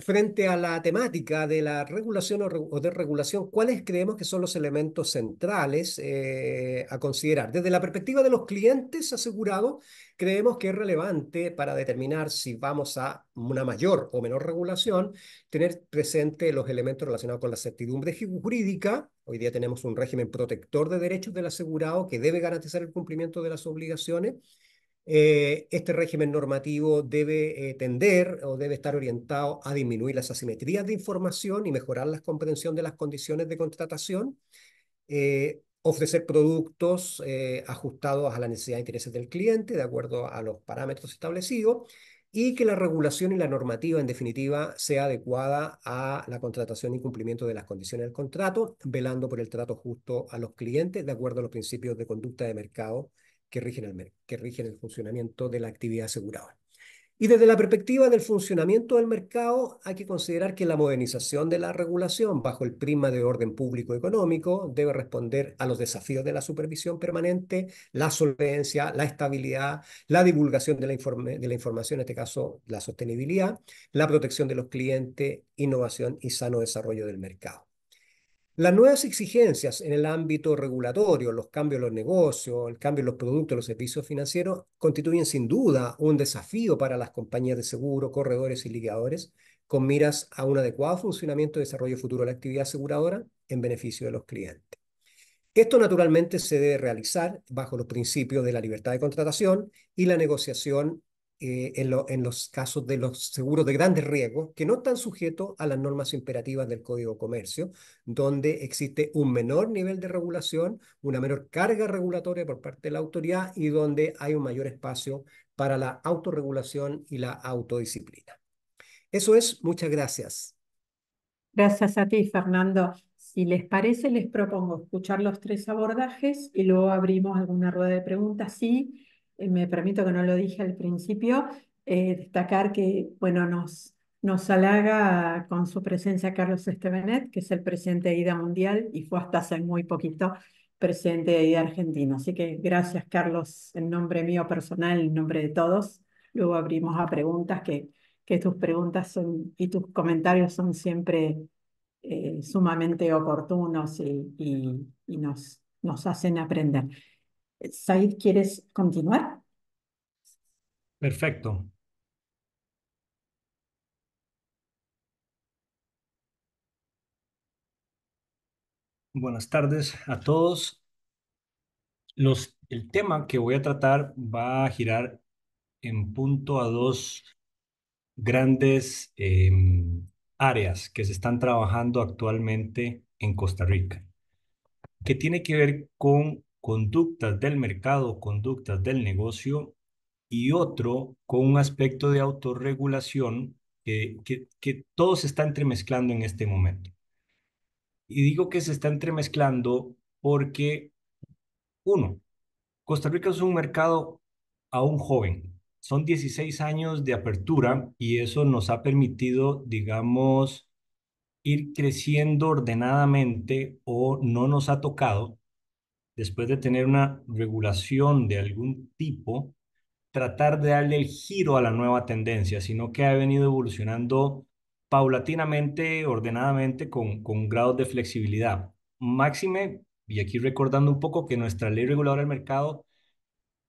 frente a la temática de la regulación o desregulación, ¿cuáles creemos que son los elementos centrales a considerar? Desde la perspectiva de los clientes asegurados, creemos que es relevante para determinar si vamos a una mayor o menor regulación, tener presente los elementos relacionados con la certidumbre jurídica. Hoy día tenemos un régimen protector de derechos del asegurado que debe garantizar el cumplimiento de las obligaciones. Este régimen normativo debe tender o debe estar orientado a disminuir las asimetrías de información y mejorar la comprensión de las condiciones de contratación, ofrecer productos ajustados a las necesidades e intereses del cliente de acuerdo a los parámetros establecidos y que la regulación y la normativa, en definitiva, sea adecuada a la contratación y cumplimiento de las condiciones del contrato, velando por el trato justo a los clientes de acuerdo a los principios de conducta de mercado que rigen el funcionamiento de la actividad aseguradora. Y desde la perspectiva del funcionamiento del mercado, hay que considerar que la modernización de la regulación bajo el prisma de orden público económico debe responder a los desafíos de la supervisión permanente, la solvencia, la estabilidad, la divulgación de la información, en este caso la sostenibilidad, la protección de los clientes, innovación y sano desarrollo del mercado. Las nuevas exigencias en el ámbito regulatorio, los cambios en los negocios, el cambio en los productos, los servicios financieros, constituyen sin duda un desafío para las compañías de seguro, corredores y liquidadores, con miras a un adecuado funcionamiento y desarrollo futuro de la actividad aseguradora en beneficio de los clientes. Esto naturalmente se debe realizar bajo los principios de la libertad de contratación y la negociación en los casos de los seguros de grandes riesgos que no están sujetos a las normas imperativas del Código de Comercio, donde existe un menor nivel de regulación, una menor carga regulatoria por parte de la autoridad y donde hay un mayor espacio para la autorregulación y la autodisciplina. Eso es, muchas gracias. Gracias a ti, Fernando. Si les parece, les propongo escuchar los tres abordajes y luego abrimos alguna rueda de preguntas. Sí, me permito que no lo dije al principio, destacar que, bueno, nos halaga con su presencia Carlos Estebanet, que es el presidente de IDA Mundial y fue hasta hace muy poquito presidente de IDA Argentino. Así que gracias, Carlos, en nombre mío personal, en nombre de todos. Luego abrimos a preguntas que tus preguntas y tus comentarios son siempre sumamente oportunos y nos hacen aprender. Said, ¿quieres continuar? Perfecto. Buenas tardes a todos. El tema que voy a tratar va a girar en punto a dos grandes áreas que se están trabajando actualmente en Costa Rica, que tiene que ver con conductas del mercado, conductas del negocio, y otro con un aspecto de autorregulación que todo se está entremezclando en este momento. Y digo que se está entremezclando porque, uno, Costa Rica es un mercado aún joven. Son 16 años de apertura y eso nos ha permitido, digamos, ir creciendo ordenadamente o no nos ha tocado, después de tener una regulación de algún tipo, tratar de darle el giro a la nueva tendencia, sino que ha venido evolucionando paulatinamente, ordenadamente, con grados de flexibilidad. Máxime, y aquí recordando un poco que nuestra ley reguladora del mercado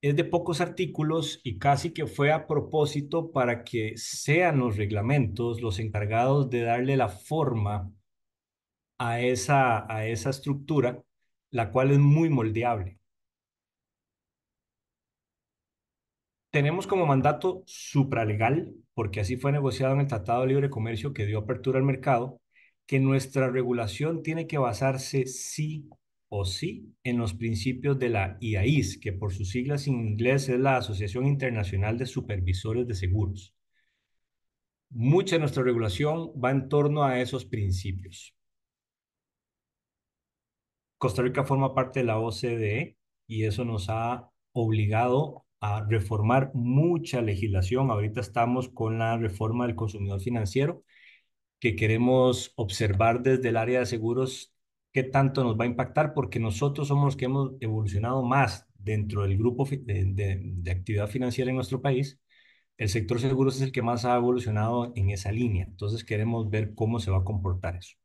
es de pocos artículos y casi que fue a propósito para que sean los reglamentos los encargados de darle la forma a esa estructura, la cual es muy moldeable. Tenemos como mandato supralegal, porque así fue negociado en el Tratado de Libre Comercio que dio apertura al mercado, que nuestra regulación tiene que basarse sí o sí en los principios de la IAIS, que por sus siglas en inglés es la Asociación Internacional de Supervisores de Seguros. Mucha de nuestra regulación va en torno a esos principios. Costa Rica forma parte de la OCDE y eso nos ha obligado a reformar mucha legislación. Ahorita estamos con la reforma del consumidor financiero, que queremos observar desde el área de seguros qué tanto nos va a impactar, porque nosotros somos los que hemos evolucionado más dentro del grupo de actividad financiera en nuestro país. El sector seguros es el que más ha evolucionado en esa línea. Entonces queremos ver cómo se va a comportar eso.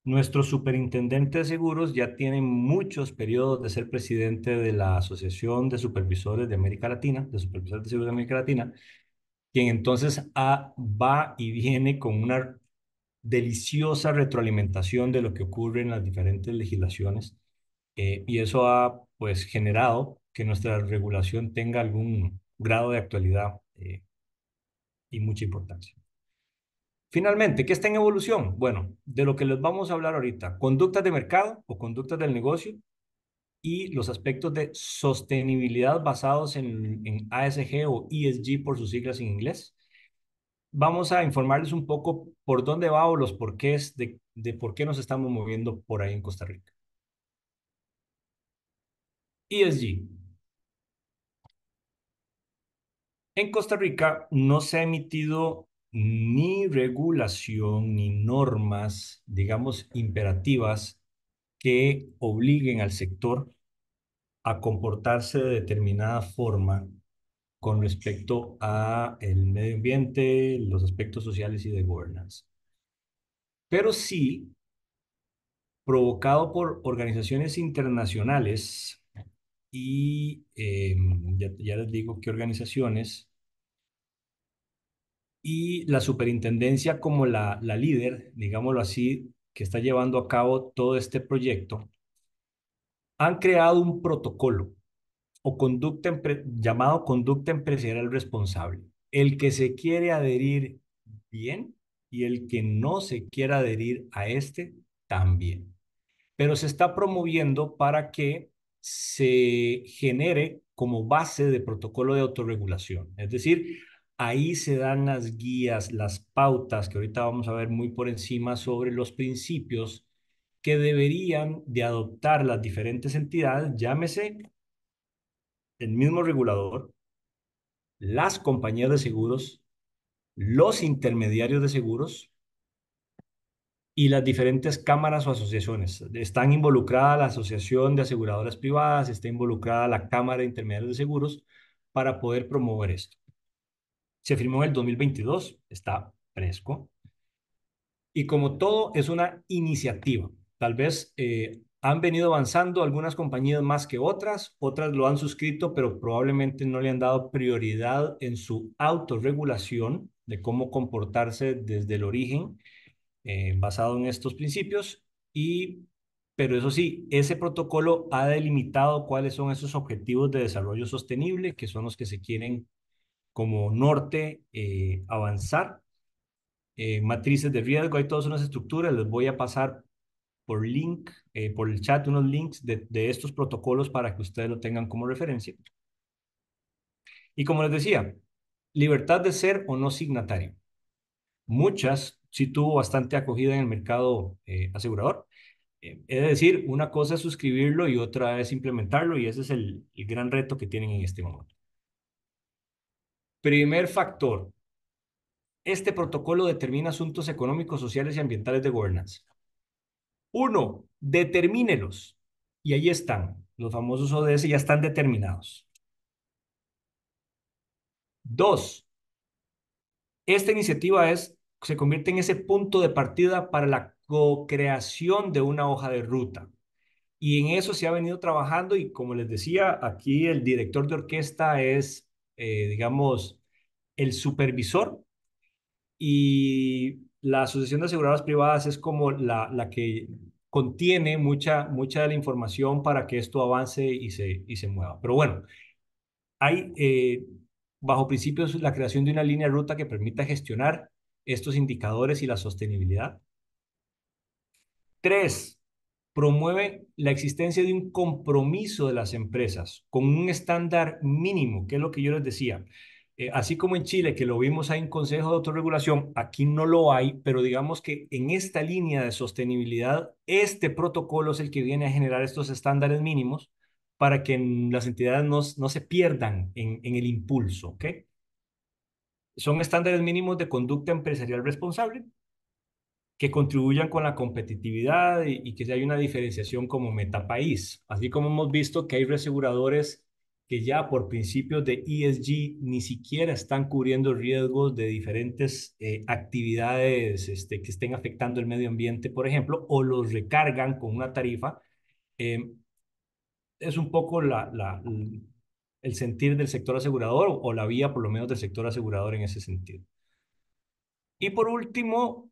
Nuestro superintendente de seguros ya tiene muchos periodos de ser presidente de la Asociación de Supervisores de América Latina, de Supervisores de Seguros de América Latina, quien entonces va y viene con una deliciosa retroalimentación de lo que ocurre en las diferentes legislaciones, y eso ha pues generado que nuestra regulación tenga algún grado de actualidad y mucha importancia. Finalmente, ¿qué está en evolución? Bueno, de lo que les vamos a hablar ahorita, conductas de mercado o conductas del negocio y los aspectos de sostenibilidad basados en ASG o ESG por sus siglas en inglés. Vamos a informarles un poco por dónde va o los porqués de por qué nos estamos moviendo por ahí en Costa Rica. ESG. En Costa Rica no se ha emitido ni regulación ni normas, digamos, imperativas que obliguen al sector a comportarse de determinada forma con respecto a el medio ambiente, los aspectos sociales y de governance. Pero sí, provocado por organizaciones internacionales y ya les digo qué organizaciones, y la superintendencia como la líder, digámoslo así, que está llevando a cabo todo este proyecto, han creado un protocolo o llamado conducta empresarial responsable. El que se quiere adherir bien y el que no se quiera adherir a este también. Pero se está promoviendo para que se genere como base de protocolo de autorregulación. Es decir, ahí se dan las guías, las pautas, que ahorita vamos a ver muy por encima sobre los principios que deberían de adoptar las diferentes entidades, llámese el mismo regulador, las compañías de seguros, los intermediarios de seguros y las diferentes cámaras o asociaciones. Están involucradas la Asociación de Aseguradoras Privadas, está involucrada la Cámara de Intermediarios de Seguros para poder promover esto. Se firmó en el 2022, está fresco. Y como todo es una iniciativa, tal vez han venido avanzando algunas compañías más que otras lo han suscrito, pero probablemente no le han dado prioridad en su autorregulación de cómo comportarse desde el origen, basado en estos principios. Pero eso sí, ese protocolo ha delimitado cuáles son esos objetivos de desarrollo sostenible, que son los que se quieren como norte avanzar. Matrices de riesgo, hay todas unas estructuras, les voy a pasar por el chat, unos links de estos protocolos para que ustedes lo tengan como referencia. Y como les decía, libertad de ser o no signatario. Muchas sí tuvo bastante acogida en el mercado asegurador. Es decir, una cosa es suscribirlo y otra es implementarlo, y ese es el gran reto que tienen en este momento. Primer factor, este protocolo determina asuntos económicos, sociales y ambientales de gobernanza. Uno, determínelos. Y ahí están. Los famosos ODS ya están determinados. Dos, esta iniciativa se convierte en ese punto de partida para la co-creación de una hoja de ruta. Y en eso se ha venido trabajando y como les decía, aquí el director de orquesta es, digamos, el supervisor, y la Asociación de Aseguradoras Privadas es como la que contiene mucha de la información para que esto avance y se mueva. Pero bueno, hay bajo principios la creación de una línea de ruta que permita gestionar estos indicadores y la sostenibilidad. 3, promueve la existencia de un compromiso de las empresas con un estándar mínimo, que es lo que yo les decía. Así como en Chile, que lo vimos, hay un consejo de autorregulación, aquí no lo hay, pero digamos que en esta línea de sostenibilidad, este protocolo es el que viene a generar estos estándares mínimos para que las entidades no se pierdan en el impulso, ¿ok? Son estándares mínimos de conducta empresarial responsable que contribuyan con la competitividad y que haya una diferenciación como metapaís. Así como hemos visto que hay reaseguradores que ya por principios de ESG ni siquiera están cubriendo riesgos de diferentes actividades que estén afectando el medio ambiente, por ejemplo, o los recargan con una tarifa. eh, es un poco el sentir del sector asegurador o la vía por lo menos del sector asegurador en ese sentido. Y por último,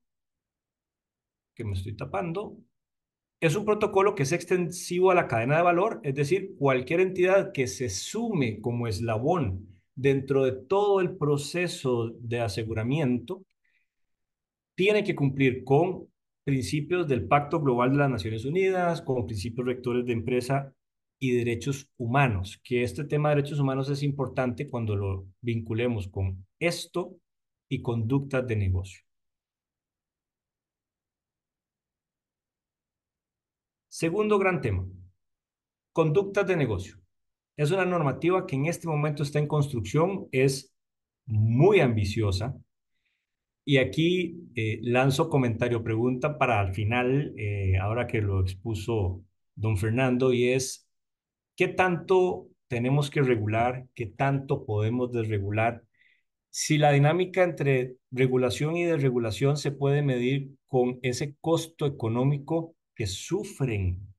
que me estoy tapando, es un protocolo que es extensivo a la cadena de valor, es decir, cualquier entidad que se sume como eslabón dentro de todo el proceso de aseguramiento tiene que cumplir con principios del Pacto Global de las Naciones Unidas, con principios rectores de empresa y derechos humanos, que este tema de derechos humanos es importante cuando lo vinculemos con esto y conductas de negocio. Segundo gran tema, conductas de negocio. Es una normativa que en este momento está en construcción, es muy ambiciosa. Y aquí lanzo comentario, pregunta para al final, ahora que lo expuso don Fernando, y es, ¿qué tanto tenemos que regular? ¿Qué tanto podemos desregular? Si la dinámica entre regulación y desregulación se puede medir con ese costo económico que sufren,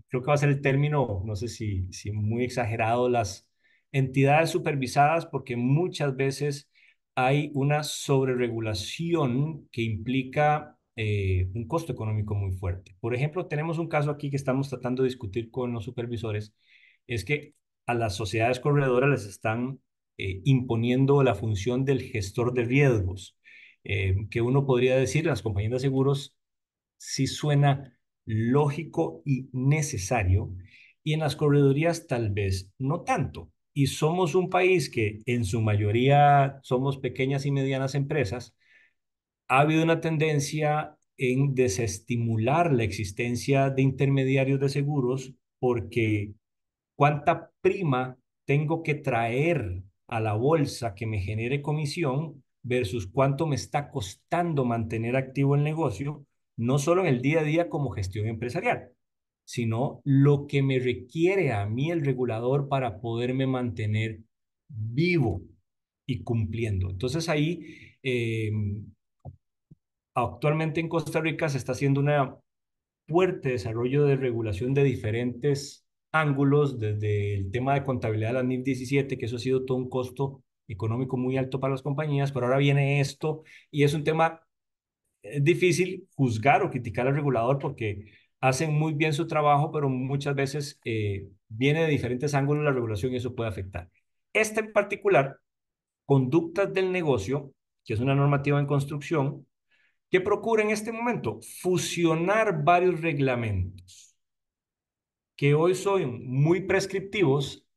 creo que va a ser el término, no sé si muy exagerado, las entidades supervisadas, porque muchas veces hay una sobreregulación que implica un costo económico muy fuerte. Por ejemplo, tenemos un caso aquí que estamos tratando de discutir con los supervisores, es que a las sociedades corredoras les están imponiendo la función del gestor de riesgos, que uno podría decir, las compañías de seguros sí suena lógico y necesario, y en las corredurías tal vez no tanto. Y somos un país que en su mayoría somos pequeñas y medianas empresas. Ha habido una tendencia en desestimular la existencia de intermediarios de seguros porque cuánta prima tengo que traer a la bolsa que me genere comisión versus cuánto me está costando mantener activo el negocio, no solo en el día a día como gestión empresarial, sino lo que me requiere a mí el regulador para poderme mantener vivo y cumpliendo. Entonces ahí, actualmente en Costa Rica se está haciendo una fuerte desarrollo de regulación de diferentes ángulos, desde el tema de contabilidad de la NIF 17, que eso ha sido todo un costo económico muy alto para las compañías, pero ahora viene esto y es un tema difícil juzgar o criticar al regulador porque hacen muy bien su trabajo, pero muchas veces viene de diferentes ángulos la regulación y eso puede afectar. Este en particular, conductas del negocio, que es una normativa en construcción, que procura en este momento fusionar varios reglamentos que hoy son muy prescriptivos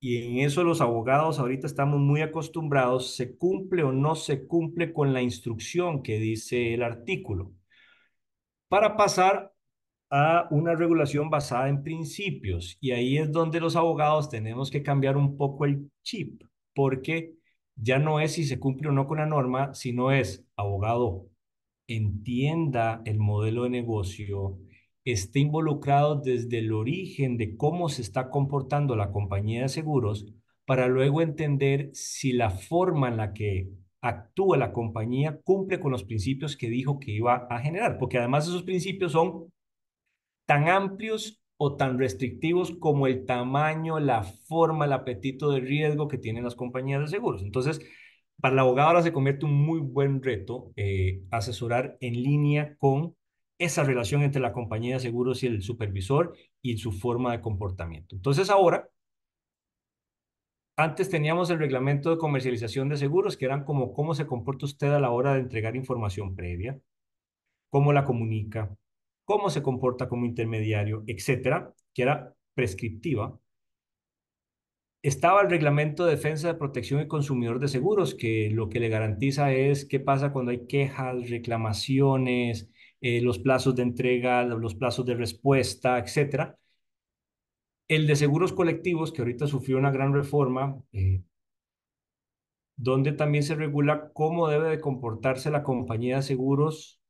y en eso los abogados ahorita estamos muy acostumbrados, se cumple o no se cumple con la instrucción que dice el artículo, para pasar a una regulación basada en principios. Y ahí es donde los abogados tenemos que cambiar un poco el chip, porque ya no es si se cumple o no con la norma, sino es abogado entienda el modelo de negocio, esté involucrado desde el origen de cómo se está comportando la compañía de seguros, para luego entender si la forma en la que actúa la compañía cumple con los principios que dijo que iba a generar, porque además esos principios son tan amplios o tan restrictivos como el tamaño, la forma, el apetito de riesgo que tienen las compañías de seguros. Entonces, para el abogado ahora se convierte un muy buen reto asesorar en línea con esa relación entre la compañía de seguros y el supervisor y su forma de comportamiento. Entonces, ahora Antes teníamos el reglamento de comercialización de seguros, que eran como cómo se comporta usted a la hora de entregar información previa, cómo la comunica, cómo se comporta como intermediario, etcétera, que era prescriptiva. Estaba el reglamento de defensa de protección del consumidor de seguros, que lo que le garantiza es qué pasa cuando hay quejas, reclamaciones, los plazos de entrega, los plazos de respuesta, etcétera. El de seguros colectivos, que ahorita sufrió una gran reforma, donde también se regula cómo debe de comportarse la compañía de seguros,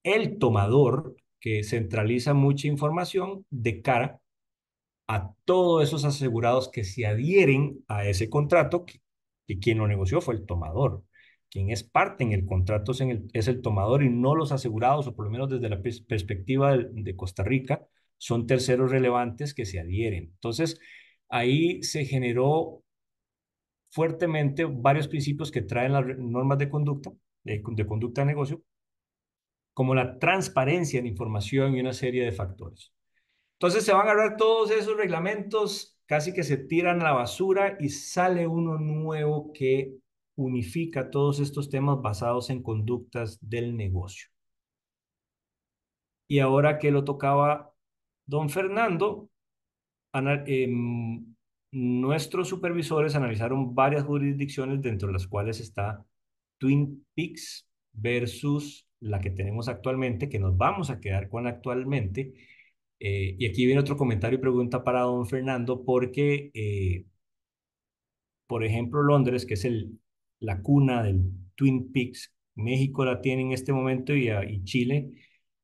el tomador, que centraliza mucha información de cara a todos esos asegurados que se adhieren a ese contrato, que quien lo negoció fue el tomador. Quien es parte en el contrato es el tomador y no los asegurados, o por lo menos desde la perspectiva de Costa Rica, son terceros relevantes que se adhieren. Entonces, ahí se generó fuertemente varios principios que traen las normas de conducta de negocio, como la transparencia en información y una serie de factores. Entonces se van a agarrar todos esos reglamentos, casi que se tiran a la basura y sale uno nuevo que unifica todos estos temas basados en conductas del negocio. Y ahora que lo tocaba don Fernando, nuestros supervisores analizaron varias jurisdicciones, dentro de las cuales está Twin Peaks versus la que tenemos actualmente, que nos vamos a quedar con la actualmente. Y aquí viene otro comentario y pregunta para don Fernando, porque, por ejemplo, Londres, que es la cuna del Twin Peaks, México la tiene en este momento y Chile,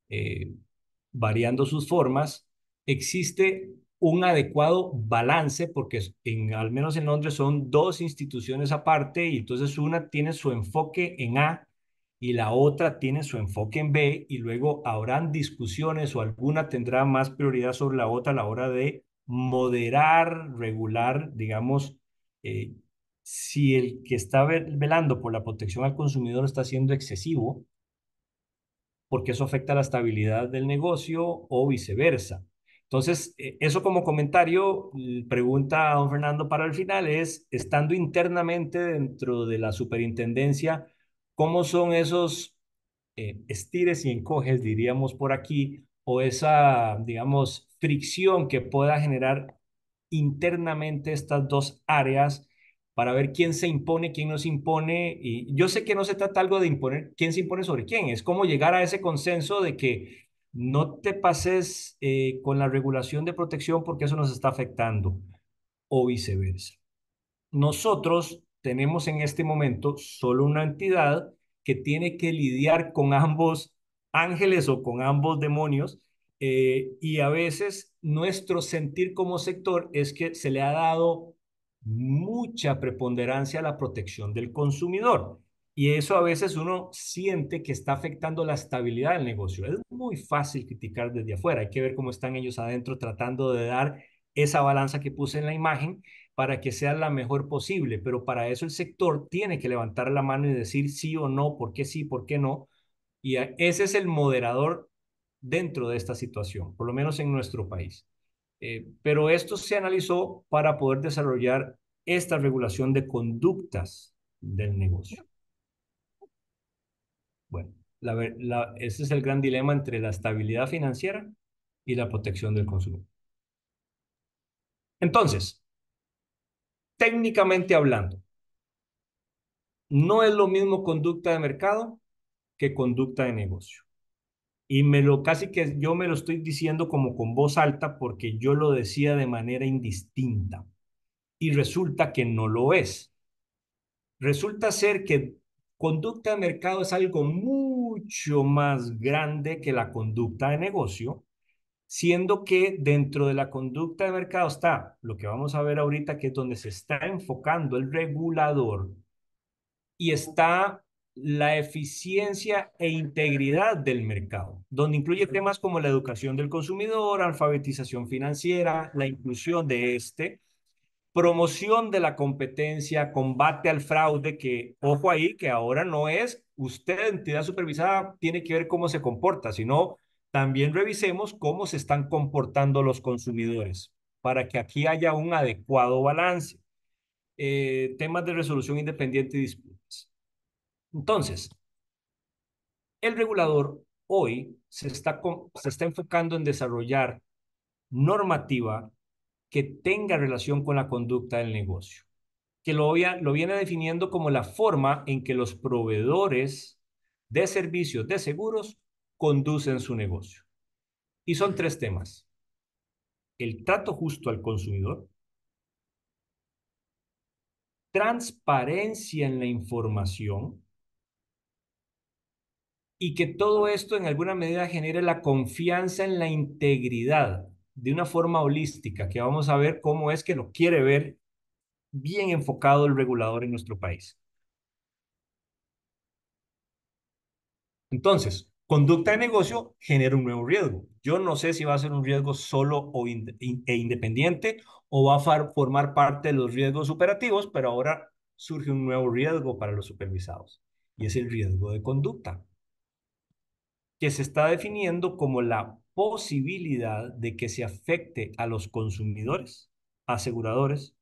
eh, variando sus formas, existe un adecuado balance, porque al menos en Londres son dos instituciones aparte, y entonces una tiene su enfoque en A y la otra tiene su enfoque en B, y luego habrán discusiones o alguna tendrá más prioridad sobre la otra a la hora de moderar, regular, digamos, eh, si el que está velando por la protección al consumidor está siendo excesivo, porque eso afecta la estabilidad del negocio o viceversa. Entonces, eso como comentario, pregunta a don Fernando para el final es, estando internamente dentro de la superintendencia, ¿cómo son esos estires y encoges, diríamos por aquí, o esa, digamos, fricción que pueda generar internamente estas dos áreas para ver quién se impone, quién no se impone? Y yo sé que no se trata algo de imponer quién se impone sobre quién, es como llegar a ese consenso de que no te pases con la regulación de protección porque eso nos está afectando, o viceversa. Nosotros tenemos en este momento solo una entidad que tiene que lidiar con ambos ángeles o con ambos demonios, y a veces nuestro sentir como sector es que se le ha dado mucha preponderancia a la protección del consumidor, y eso a veces uno siente que está afectando la estabilidad del negocio. Es muy fácil criticar desde afuera, hay que ver cómo están ellos adentro tratando de dar esa balanza que puse en la imagen para que sea la mejor posible, pero para eso el sector tiene que levantar la mano y decir sí o no, por qué sí, por qué no, y ese es el moderador dentro de esta situación, por lo menos en nuestro país. Pero esto se analizó para poder desarrollar esta regulación de conductas del negocio. Bueno, ese es el gran dilema entre la estabilidad financiera y la protección del consumidor. Entonces, técnicamente hablando, no es lo mismo conducta de mercado que conducta de negocio. Y casi que yo me lo estoy diciendo como con voz alta porque yo lo decía de manera indistinta. Y resulta que no lo es. Resulta ser que conducta de mercado es algo mucho más grande que la conducta de negocio, siendo que dentro de la conducta de mercado está lo que vamos a ver ahorita, que es donde se está enfocando el regulador, y está la eficiencia e integridad del mercado, donde incluye temas como la educación del consumidor, alfabetización financiera, la inclusión de promoción de la competencia, combate al fraude, que, ojo ahí, que ahora no es usted, entidad supervisada, tiene que ver cómo se comporta, sino también revisemos cómo se están comportando los consumidores, para que aquí haya un adecuado balance. temas de resolución independiente de disputas. Entonces, el regulador hoy se está enfocando en desarrollar normativa que tenga relación con la conducta del negocio, que lo viene definiendo como la forma en que los proveedores de servicios de seguros conducen su negocio. Y son tres temas: el trato justo al consumidor, transparencia en la información, y que todo esto en alguna medida genere la confianza en la integridad de una forma holística, que vamos a ver cómo es que lo quiere ver bien enfocado el regulador en nuestro país. Entonces, conducta de negocio genera un nuevo riesgo. Yo no sé si va a ser un riesgo solo e independiente, o va a formar parte de los riesgos operativos, pero ahora surge un nuevo riesgo para los supervisados, y es el riesgo de conducta, que se está definiendo como la posibilidad de que se afecte a los consumidores, aseguradores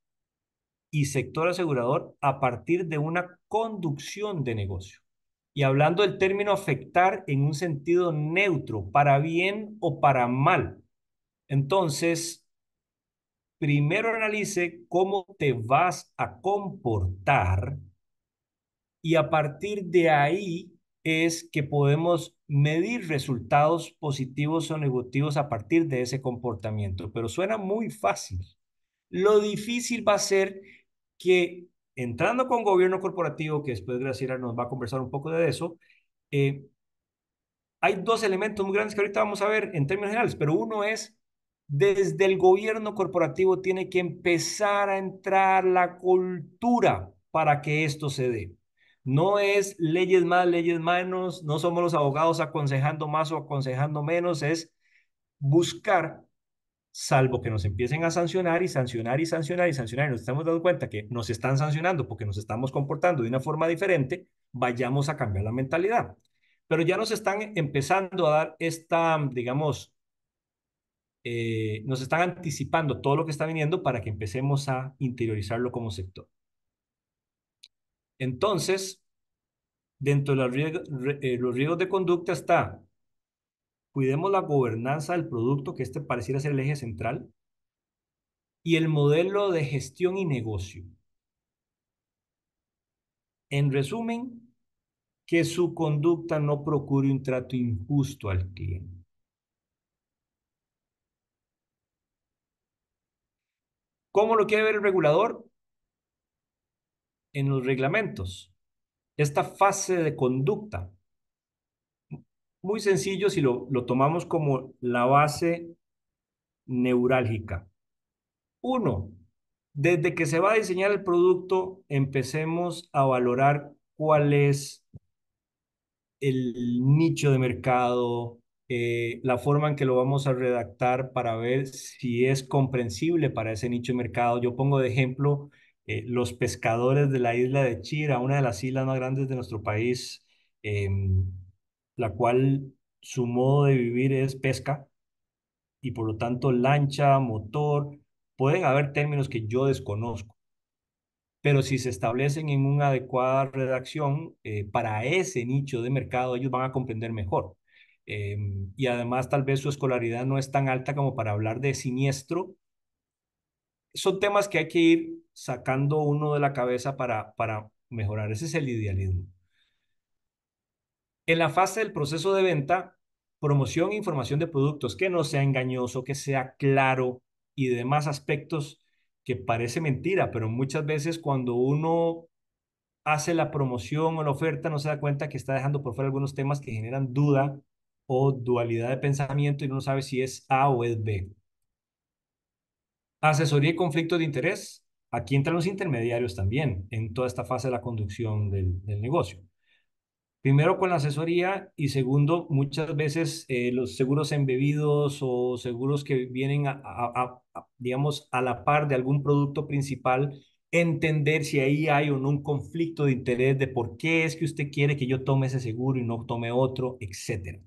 y sector asegurador a partir de una conducción de negocio. Y hablando del término afectar en un sentido neutro, para bien o para mal. Entonces, primero analice cómo te vas a comportar, y a partir de ahí es que podemos medir resultados positivos o negativos a partir de ese comportamiento. Pero suena muy fácil. Lo difícil va a ser que, entrando con gobierno corporativo, que después Graciela nos va a conversar un poco de eso, eh, hay dos elementos muy grandes que ahorita vamos a ver en términos generales, pero uno es, desde el gobierno corporativo tiene que empezar a entrar la cultura para que esto se dé. No es leyes más, leyes menos, no somos los abogados aconsejando más o aconsejando menos, es buscar, salvo que nos empiecen a sancionar y sancionar y sancionar y sancionar, y nos estamos dando cuenta que nos están sancionando porque nos estamos comportando de una forma diferente, vayamos a cambiar la mentalidad. Pero ya nos están empezando a dar esta, digamos, nos están anticipando todo lo que está viniendo para que empecemos a interiorizarlo como sector. Entonces, dentro de los riesgos de conducta está: cuidemos la gobernanza del producto, que este pareciera ser el eje central, y el modelo de gestión y negocio. En resumen, que su conducta no procure un trato injusto al cliente. ¿Cómo lo quiere ver el regulador? En los reglamentos. Esta fase de conducta, muy sencillo si lo tomamos como la base neurálgica. Uno, desde que se va a diseñar el producto, empecemos a valorar cuál es el nicho de mercado, la forma en que lo vamos a redactar para ver si es comprensible para ese nicho de mercado. Yo pongo de ejemplo los pescadores de la isla de Chira, una de las islas más grandes de nuestro país, la cual su modo de vivir es pesca, y por lo tanto lancha, motor, pueden haber términos que yo desconozco, pero si se establecen en una adecuada redacción para ese nicho de mercado, ellos van a comprender mejor. Y además tal vez su escolaridad no es tan alta como para hablar de siniestro. Son temas que hay que ir sacando uno de la cabeza para mejorar. Ese es el idealismo. En la fase del proceso de venta, promoción e información de productos, que no sea engañoso, que sea claro, y demás aspectos que parece mentira, pero muchas veces cuando uno hace la promoción o la oferta no se da cuenta que está dejando por fuera algunos temas que generan duda o dualidad de pensamiento, y no sabe si es A o es B. Asesoría y conflicto de interés. Aquí entran los intermediarios también en toda esta fase de la conducción del negocio. Primero con la asesoría, y segundo, muchas veces los seguros embebidos o seguros que vienen digamos, a la par de algún producto principal, entender si ahí hay o no un conflicto de interés, de por qué es que usted quiere que yo tome ese seguro y no tome otro, etcétera.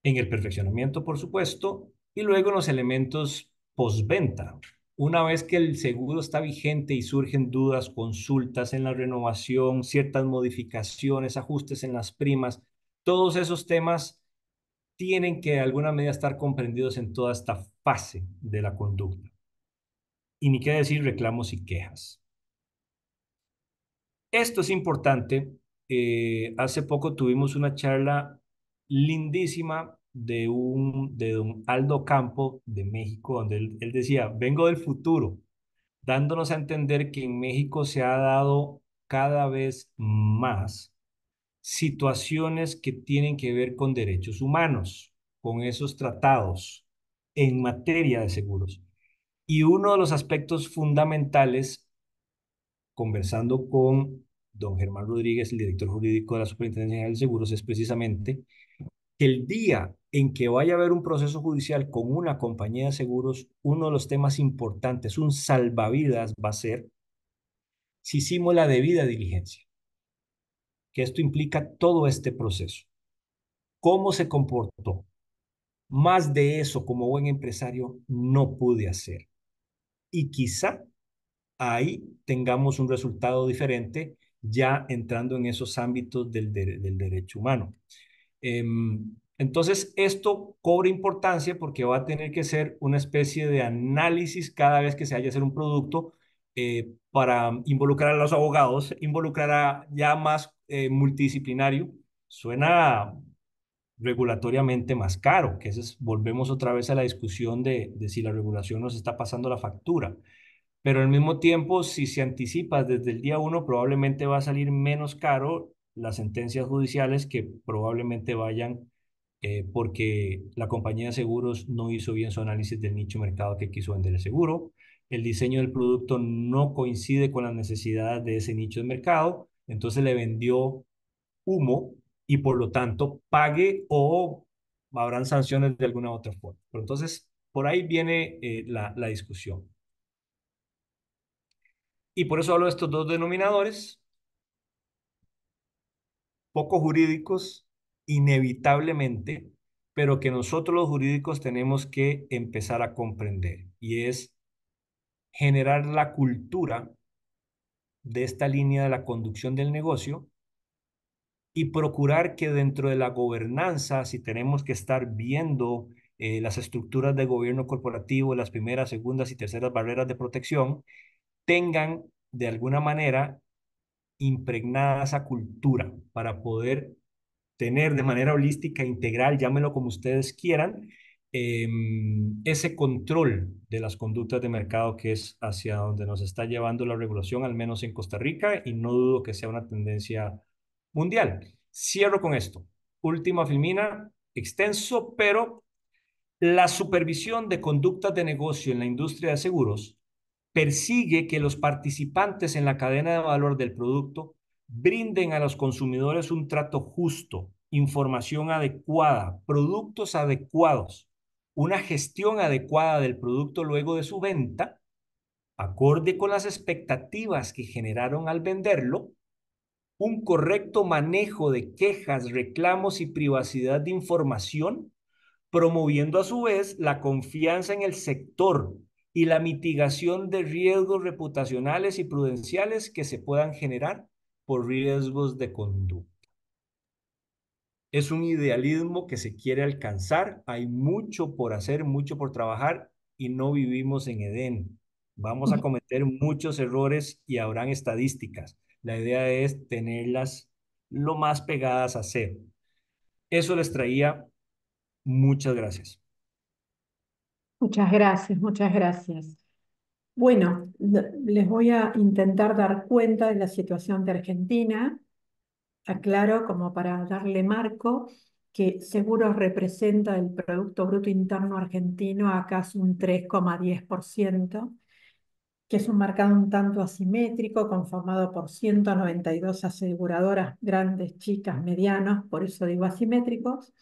En el perfeccionamiento, por supuesto, y luego en los elementos postventa. una vez que el seguro está vigente y surgen dudas, consultas en la renovación, ciertas modificaciones, ajustes en las primas, todos esos temas tienen que de alguna medida estar comprendidos en toda esta fase de la conducta. Y ni qué decir reclamos y quejas. Esto es importante. Hace poco tuvimos una charla lindísima de don Aldo Campo de México, donde él decía, vengo del futuro, dándonos a entender que en México se ha dado cada vez más situaciones que tienen que ver con derechos humanos, con esos tratados en materia de seguros. Y uno de los aspectos fundamentales, conversando con don Germán Rodríguez, el director jurídico de la Superintendencia General de Seguros, es precisamente que el día en que vaya a haber un proceso judicial con una compañía de seguros, uno de los temas importantes, un salvavidas, va a ser si hicimos la debida diligencia, que esto implica todo este proceso. ¿Cómo se comportó? Más de eso, como buen empresario, no pude hacer. Y quizá ahí tengamos un resultado diferente ya entrando en esos ámbitos del derecho humano. Entonces, esto cobra importancia porque va a tener que ser una especie de análisis cada vez que se vaya a hacer un producto para involucrar a los abogados, involucrar a ya más multidisciplinario. Suena regulatoriamente más caro, que volvemos otra vez a la discusión de si la regulación nos está pasando la factura. Pero al mismo tiempo, si se anticipa desde el día uno, probablemente va a salir menos caro las sentencias judiciales que probablemente vayan porque la compañía de seguros no hizo bien su análisis del nicho de mercado que quiso vender el seguro. El diseño del producto no coincide con las necesidades de ese nicho de mercado, entonces le vendió humo y por lo tanto pague o habrán sanciones de alguna otra forma. Pero entonces, por ahí viene la discusión. Y por eso hablo de estos dos denominadores, poco jurídicos, inevitablemente, pero que nosotros los jurídicos tenemos que empezar a comprender, y es generar la cultura de esta línea de la conducción del negocio y procurar que dentro de la gobernanza, si tenemos que estar viendo las estructuras de gobierno corporativo, las primeras, segundas y terceras barreras de protección, tengan de alguna manera impregnada esa cultura para poder tener de manera holística, integral, llámenlo como ustedes quieran, ese control de las conductas de mercado que es hacia donde nos está llevando la regulación, al menos en Costa Rica, y no dudo que sea una tendencia mundial. Cierro con esto. Última filmina, extenso, pero la supervisión de conductas de negocio en la industria de seguros persigue que los participantes en la cadena de valor del producto brinden a los consumidores un trato justo, información adecuada, productos adecuados, una gestión adecuada del producto luego de su venta, acorde con las expectativas que generaron al venderlo, un correcto manejo de quejas, reclamos y privacidad de información, promoviendo a su vez la confianza en el sector y la mitigación de riesgos reputacionales y prudenciales que se puedan generar por riesgos de conducta. Es un idealismo que se quiere alcanzar, hay mucho por hacer, mucho por trabajar y no vivimos en Edén. Vamos a cometer muchos errores y habrán estadísticas. La idea es tenerlas lo más pegadas a cero. Eso les traía. Muchas gracias. Muchas gracias, muchas gracias. Bueno, les voy a intentar dar cuenta de la situación de Argentina. Aclaro, como para darle marco, que seguros representa el Producto Bruto Interno argentino acá es un 3,10%, que es un mercado un tanto asimétrico, conformado por 192 aseguradoras grandes, chicas, medianos, por eso digo asimétricos.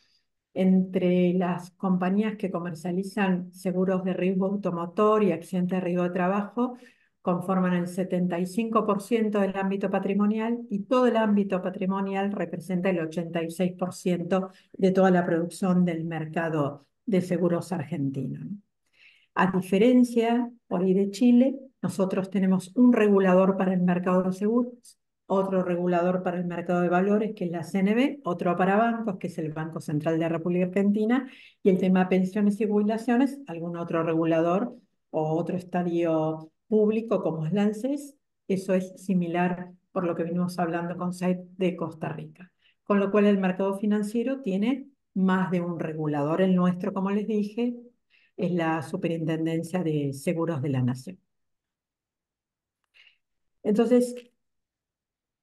Entre las compañías que comercializan seguros de riesgo automotor y accidentes de riesgo de trabajo, conforman el 75% del ámbito patrimonial y todo el ámbito patrimonial representa el 86% de toda la producción del mercado de seguros argentino, ¿no? A diferencia por ahí de Chile, nosotros tenemos un regulador para el mercado de seguros, otro regulador para el mercado de valores, que es la CNB, otro para bancos, que es el Banco Central de la República Argentina, y el tema pensiones y jubilaciones, algún otro regulador o otro estadio público como es la ANSES. Eso es similar por lo que venimos hablando con SAID de Costa Rica. Con lo cual el mercado financiero tiene más de un regulador. El nuestro, como les dije, es la Superintendencia de Seguros de la Nación. Entonces,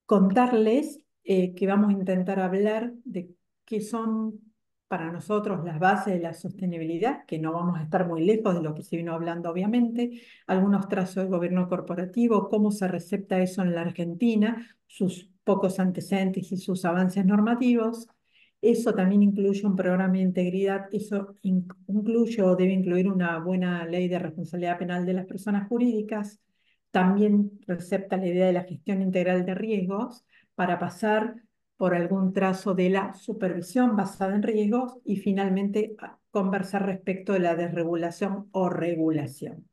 contarles que vamos a intentar hablar de qué son para nosotros las bases de la sostenibilidad, que no vamos a estar muy lejos de lo que se vino hablando obviamente, algunos trazos de gobierno corporativo, cómo se recepta eso en la Argentina, sus pocos antecedentes y sus avances normativos. Eso también incluye un programa de integridad, eso incluye o debe incluir una buena ley de responsabilidad penal de las personas jurídicas. También recepta la idea de la gestión integral de riesgos para pasar por algún trazo de la supervisión basada en riesgos y finalmente conversar respecto de la desregulación o regulación.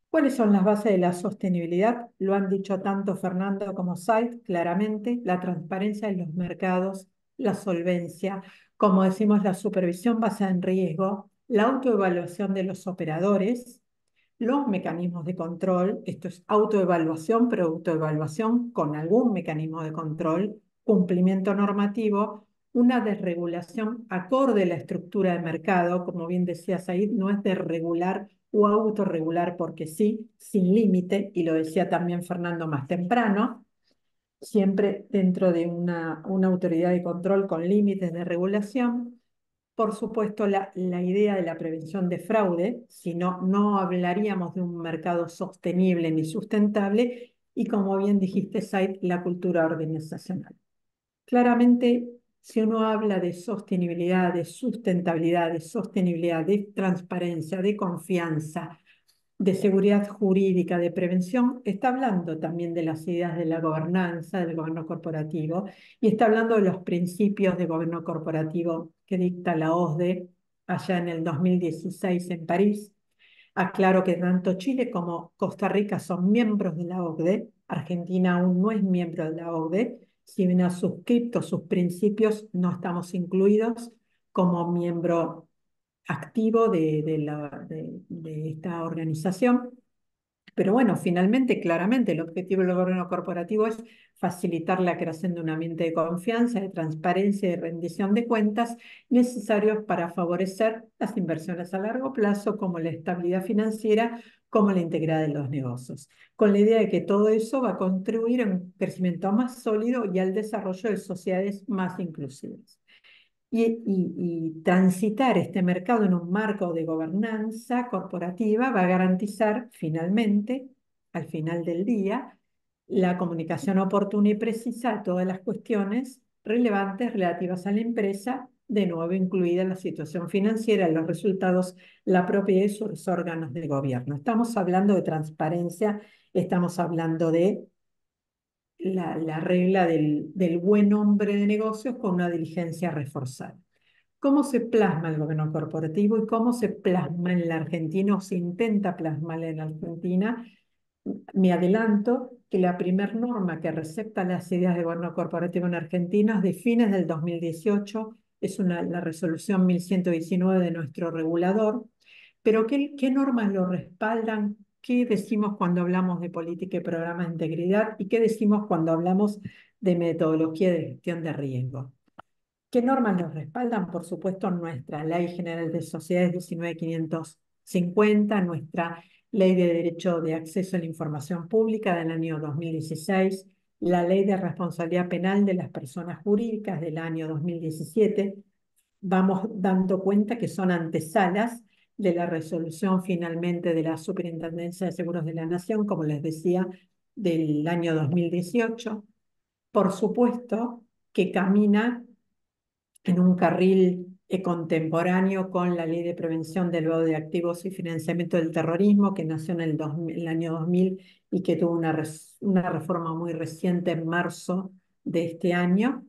¿Cuáles son las bases de la sostenibilidad? Lo han dicho tanto Fernando como Said claramente: la transparencia de los mercados, la solvencia, como decimos, la supervisión basada en riesgo, la autoevaluación de los operadores, los mecanismos de control. Esto es autoevaluación, pero autoevaluación con algún mecanismo de control, cumplimiento normativo, una desregulación acorde a la estructura de mercado. Como bien decía Said, no es desregular o autorregular porque sí, sin límite, y lo decía también Fernando más temprano, siempre dentro de una autoridad de control con límites de regulación. Por supuesto, la idea de la prevención de fraude, si no, no hablaríamos de un mercado sostenible ni sustentable, y como bien dijiste, Said, la cultura organizacional. Claramente, si uno habla de sostenibilidad, de sustentabilidad, de sostenibilidad, de transparencia, de confianza, de seguridad jurídica, de prevención, está hablando también de las ideas de la gobernanza, del gobierno corporativo, y está hablando de los principios de gobierno corporativo que dicta la OSDE allá en el 2016 en París. Aclaro que tanto Chile como Costa Rica son miembros de la OCDE. Argentina aún no es miembro de la OCDE. Si bien ha suscrito sus principios, no estamos incluidos como miembro activo de esta organización. Pero bueno, finalmente, claramente, el objetivo del gobierno corporativo es facilitar la creación de un ambiente de confianza, de transparencia y de rendición de cuentas necesarios para favorecer las inversiones a largo plazo, como la estabilidad financiera, como la integridad de los negocios, con la idea de que todo eso va a contribuir a un crecimiento más sólido y al desarrollo de sociedades más inclusivas. Y transitar este mercado en un marco de gobernanza corporativa va a garantizar finalmente, al final del día, la comunicación oportuna y precisa de todas las cuestiones relevantes relativas a la empresa, de nuevo incluida la situación financiera, los resultados, la propiedad de sus órganos de gobierno. Estamos hablando de transparencia, estamos hablando de la regla del buen hombre de negocios con una diligencia reforzada. ¿Cómo se plasma el gobierno corporativo y cómo se plasma en la Argentina o se intenta plasmar en la Argentina? Me adelanto que la primera norma que recepta las ideas de gobierno corporativo en Argentina es de fines del 2018, es la resolución 1119 de nuestro regulador. Pero ¿qué normas lo respaldan? ¿Qué decimos cuando hablamos de política y programas de integridad? ¿Y qué decimos cuando hablamos de metodología de gestión de riesgo? ¿Qué normas los respaldan? Por supuesto, nuestra Ley General de Sociedades 19.550, nuestra Ley de Derecho de Acceso a la Información Pública del año 2016, la Ley de Responsabilidad Penal de las Personas Jurídicas del año 2017. Vamos dando cuenta que son antesalas de la resolución finalmente de la Superintendencia de Seguros de la Nación, como les decía, del año 2018. Por supuesto que camina en un carril contemporáneo con la Ley de Prevención del Lavado de Activos y Financiamiento del Terrorismo, que nació en el año 2000 y que tuvo una reforma muy reciente en marzo de este año.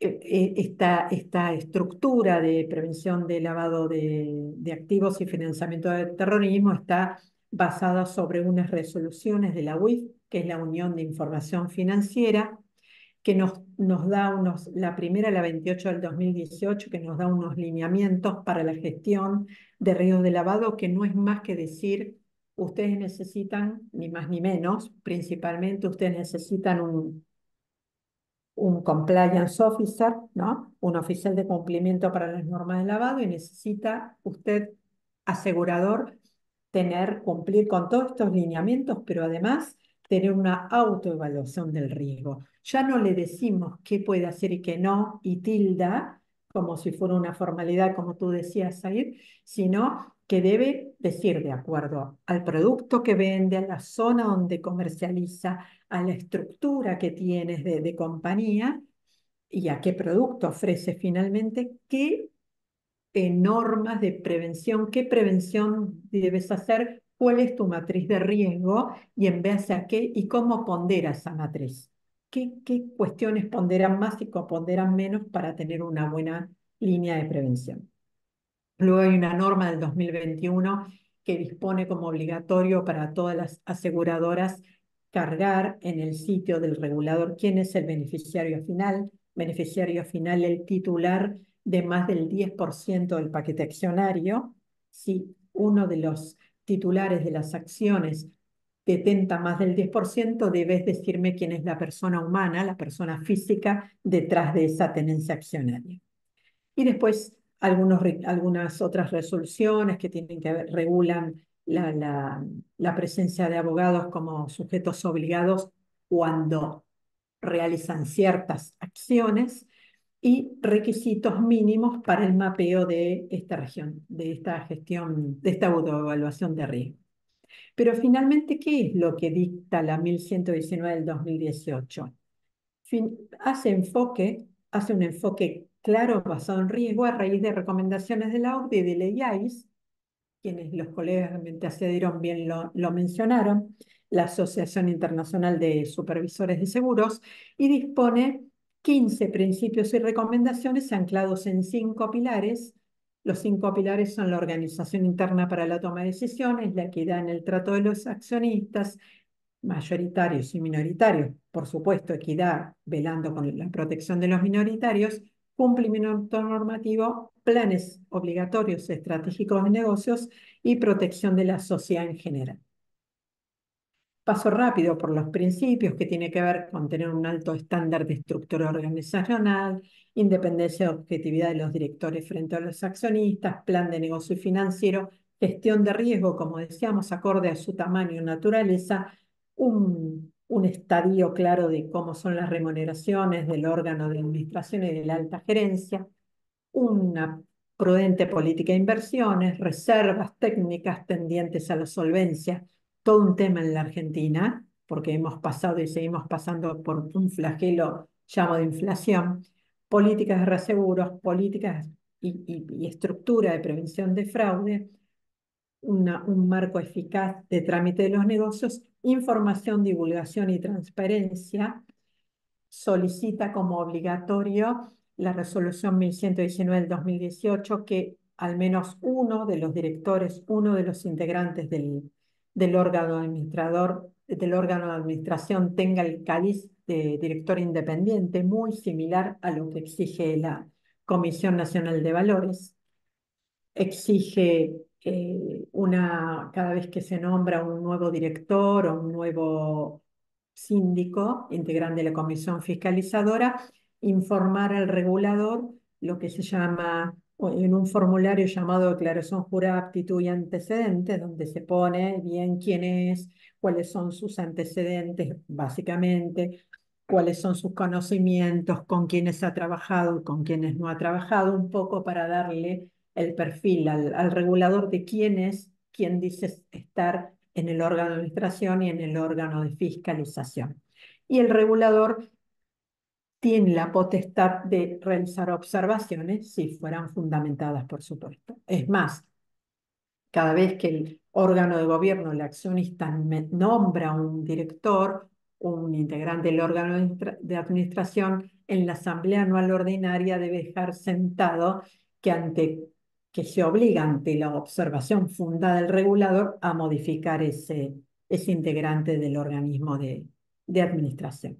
esta estructura de prevención de lavado de activos y financiamiento del terrorismo está basada sobre unas resoluciones de la UIF, que es la Unión de Información Financiera, que nos da la primera, la 28 del 2018, que nos da unos lineamientos para la gestión de riesgos de lavado, que no es más que decir, ustedes necesitan, ni más ni menos, principalmente ustedes necesitan un compliance officer, ¿no? Un oficial de cumplimiento para las normas de lavado, y necesita usted, asegurador, cumplir con todos estos lineamientos, pero además tener una autoevaluación del riesgo. Ya no le decimos qué puede hacer y qué no, y tilda, como si fuera una formalidad, como tú decías, Said, sino que debe decir, de acuerdo al producto que vende, a la zona donde comercializa, a la estructura que tienes de compañía y a qué producto ofrece finalmente, qué normas de prevención, qué prevención debes hacer, cuál es tu matriz de riesgo y en base a qué y cómo pondera esa matriz. ¿Qué cuestiones ponderan más y ponderan menos para tener una buena línea de prevención? Luego hay una norma del 2021 que dispone como obligatorio para todas las aseguradoras cargar en el sitio del regulador quién es el beneficiario final. Beneficiario final, el titular de más del 10% del paquete accionario. Si uno de los titulares de las acciones detenta más del 10%, debes decirme quién es la persona humana, la persona física detrás de esa tenencia accionaria. Y después algunas otras resoluciones que tienen que ver, regulan la presencia de abogados como sujetos obligados cuando realizan ciertas acciones y requisitos mínimos para el mapeo de esta región, de esta gestión, de esta autoevaluación de riesgo. Pero finalmente, ¿qué es lo que dicta la 1119 del 2018? Hace un enfoque claro basado en riesgo a raíz de recomendaciones de la OCDE y de la IAIS, quienes los colegas que me antecedieron bien lo mencionaron, la Asociación Internacional de Supervisores de Seguros, y dispone 15 principios y recomendaciones anclados en 5 pilares. Los 5 pilares son la organización interna para la toma de decisiones, la equidad en el trato de los accionistas, mayoritarios y minoritarios, por supuesto, equidad, velando con la protección de los minoritarios, cumplimiento normativo, planes obligatorios estratégicos de negocios y protección de la sociedad en general. Paso rápido por los principios, que tiene que ver con tener un alto estándar de estructura organizacional, independencia y objetividad de los directores frente a los accionistas, plan de negocio y financiero, gestión de riesgo, como decíamos, acorde a su tamaño y naturaleza, un estadio claro de cómo son las remuneraciones del órgano de administración y de la alta gerencia, una prudente política de inversiones, reservas técnicas tendientes a la solvencia, todo un tema en la Argentina, porque hemos pasado y seguimos pasando por un flagelo llamado de inflación, políticas de reaseguros, políticas y estructura de prevención de fraude, un marco eficaz de trámite de los negocios, información, divulgación y transparencia. Solicita como obligatorio la resolución 1119 del 2018 que al menos uno de los directores, uno de los integrantes del órgano administrador, del órgano de administración tenga el cáliz de director independiente, muy similar a lo que exige la Comisión Nacional de Valores. Exige cada vez que se nombra un nuevo director o un nuevo síndico, integrante de la comisión fiscalizadora, informar al regulador lo que se llama, en un formulario llamado declaración jurada, aptitud y antecedentes, donde se pone bien quién es, cuáles son sus antecedentes, básicamente, cuáles son sus conocimientos, con quiénes ha trabajado y con quiénes no ha trabajado, un poco para darle el perfil al regulador de quién es, quién dice estar en el órgano de administración y en el órgano de fiscalización. Y el regulador tiene la potestad de realizar observaciones si fueran fundamentadas, por supuesto. Es más, cada vez que el órgano de gobierno, el accionista, nombra un director un integrante del órgano de administración en la asamblea anual ordinaria debe dejar sentado que se obliga ante la observación fundada del regulador a modificar ese integrante del organismo de administración.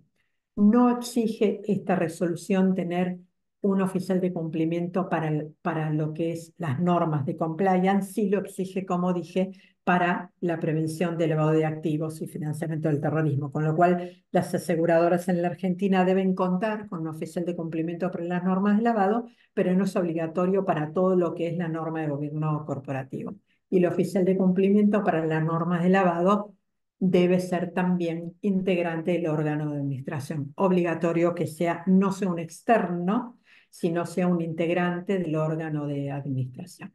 No exige esta resolución tener un oficial de cumplimiento para lo que es las normas de compliance, sí lo exige, como dije, para la prevención del lavado de activos y financiamiento del terrorismo, con lo cual las aseguradoras en la Argentina deben contar con un oficial de cumplimiento para las normas de lavado, pero no es obligatorio para todo lo que es la norma de gobierno corporativo. Y el oficial de cumplimiento para las normas de lavado debe ser también integrante del órgano de administración. Obligatorio que sea, no sea un externo, sino sea un integrante del órgano de administración.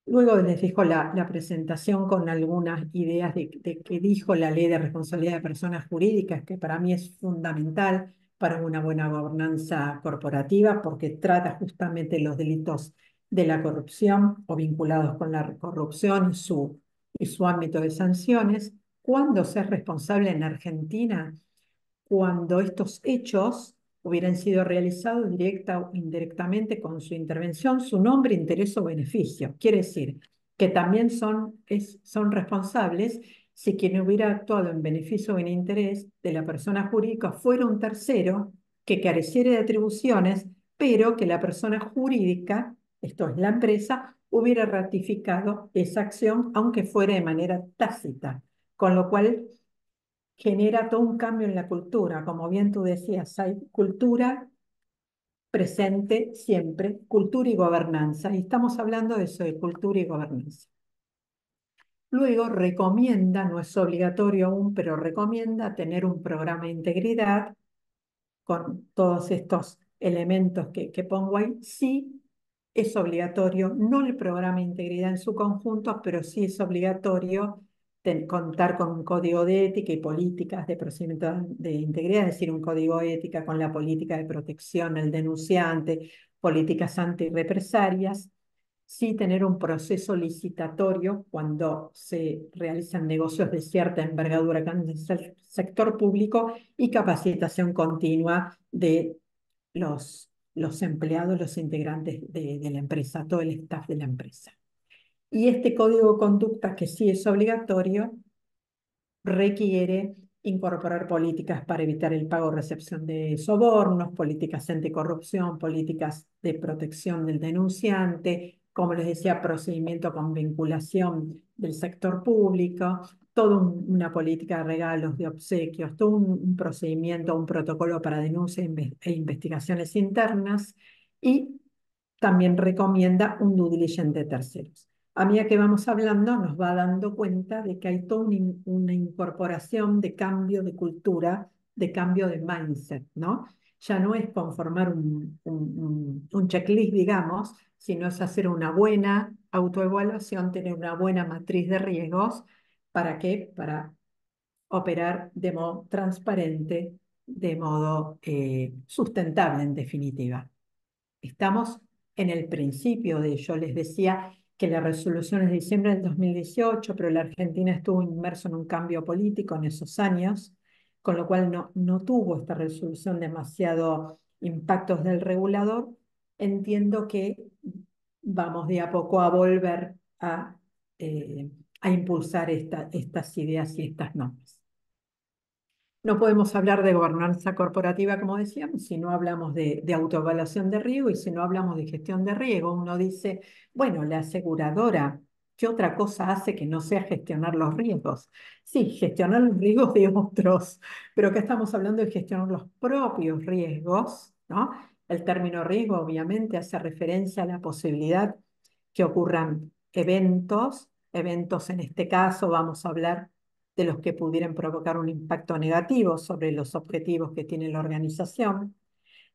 Luego les dejo la presentación con algunas ideas de qué dijo la Ley de Responsabilidad de Personas Jurídicas, que para mí es fundamental para una buena gobernanza corporativa, porque trata justamente los delitos de la corrupción o vinculados con la corrupción y su ámbito de sanciones. ¿Cuándo ser responsable en Argentina? Cuando estos hechos hubieran sido realizados directa o indirectamente con su intervención, su nombre, interés o beneficio. Quiere decir que también son responsables si quien hubiera actuado en beneficio o en interés de la persona jurídica fuera un tercero que careciera de atribuciones, pero que la persona jurídica, esto es la empresa, hubiera ratificado esa acción, aunque fuera de manera tácita. Con lo cual genera todo un cambio en la cultura. Como bien tú decías, hay cultura presente siempre, cultura y gobernanza. Y estamos hablando de eso, de cultura y gobernanza. Luego recomienda, no es obligatorio aún, pero recomienda tener un programa de integridad con todos estos elementos que pongo ahí. Sí es obligatorio, no el programa de integridad en su conjunto, pero sí es obligatorio contar con un código de ética y políticas de procedimiento de integridad, es decir, un código de ética con la política de protección al denunciante, políticas antirrepresalias. Sí tener un proceso licitatorio cuando se realizan negocios de cierta envergadura en el sector público y capacitación continua de los empleados, los integrantes de la empresa, todo el staff de la empresa. Y este código de conducta, que sí es obligatorio, requiere incorporar políticas para evitar el pago o recepción de sobornos, políticas anticorrupción, políticas de protección del denunciante, como les decía, procedimiento con vinculación del sector público, toda una política de regalos, de obsequios, todo un procedimiento, un protocolo para denuncias e investigaciones internas, y también recomienda un due diligence de terceros. A medida que vamos hablando, nos va dando cuenta de que hay toda una incorporación de cambio de cultura, de cambio de mindset, ¿no? Ya no es conformar un checklist, digamos, sino es hacer una buena autoevaluación, tener una buena matriz de riesgos. ¿Para qué? Para operar de modo transparente, de modo sustentable, en definitiva. Estamos en el principio de ello. Les decía que la resolución es de diciembre del 2018, pero la Argentina estuvo inmerso en un cambio político en esos años, con lo cual no tuvo esta resolución demasiado impactos del regulador. Entiendo que vamos de a poco a volver a impulsar estas ideas y estas normas. No podemos hablar de gobernanza corporativa, como decíamos, si no hablamos de autoevaluación de riesgo y si no hablamos de gestión de riesgo. Uno dice, bueno, la aseguradora, ¿qué otra cosa hace que no sea gestionar los riesgos? Sí, gestionar los riesgos de otros, pero acá estamos hablando de gestionar los propios riesgos, ¿no? El término riesgo obviamente hace referencia a la posibilidad que ocurran eventos en este caso vamos a hablar de los que pudieran provocar un impacto negativo sobre los objetivos que tiene la organización.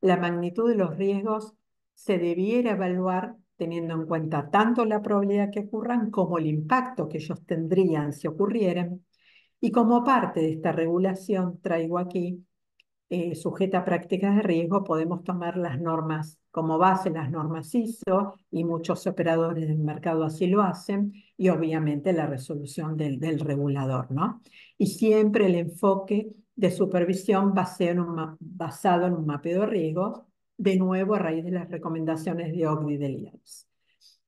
La magnitud de los riesgos se debiera evaluar teniendo en cuenta tanto la probabilidad que ocurran como el impacto que ellos tendrían si ocurrieran. Y como parte de esta regulación, traigo aquí, sujeta a prácticas de riesgo, podemos tomar las normas como base, las normas ISO, y muchos operadores del mercado así lo hacen, y obviamente la resolución del regulador, ¿no? Y siempre el enfoque de supervisión basado en un mapeo de riesgos, de nuevo a raíz de las recomendaciones de OCDE y del IARS.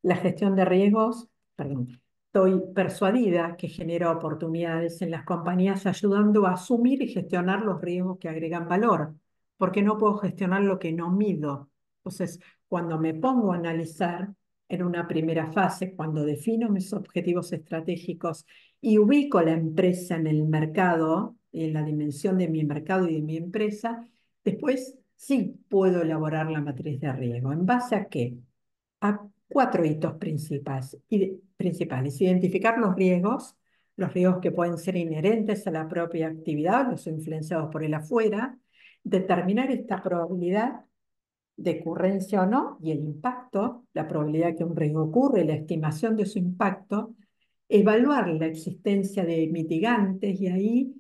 La gestión de riesgos, perdón, estoy persuadida que genera oportunidades en las compañías ayudando a asumir y gestionar los riesgos que agregan valor, porque no puedo gestionar lo que no mido. Entonces, cuando me pongo a analizar en una primera fase, cuando defino mis objetivos estratégicos y ubico la empresa en el mercado, en la dimensión de mi mercado y de mi empresa, después sí puedo elaborar la matriz de riesgo. ¿En base a qué? A cuatro hitos principales. Identificar los riesgos que pueden ser inherentes a la propia actividad, los influenciados por el afuera, determinar esta probabilidad de ocurrencia o no y el impacto, la probabilidad que un riesgo ocurre, la estimación de su impacto, evaluar la existencia de mitigantes y ahí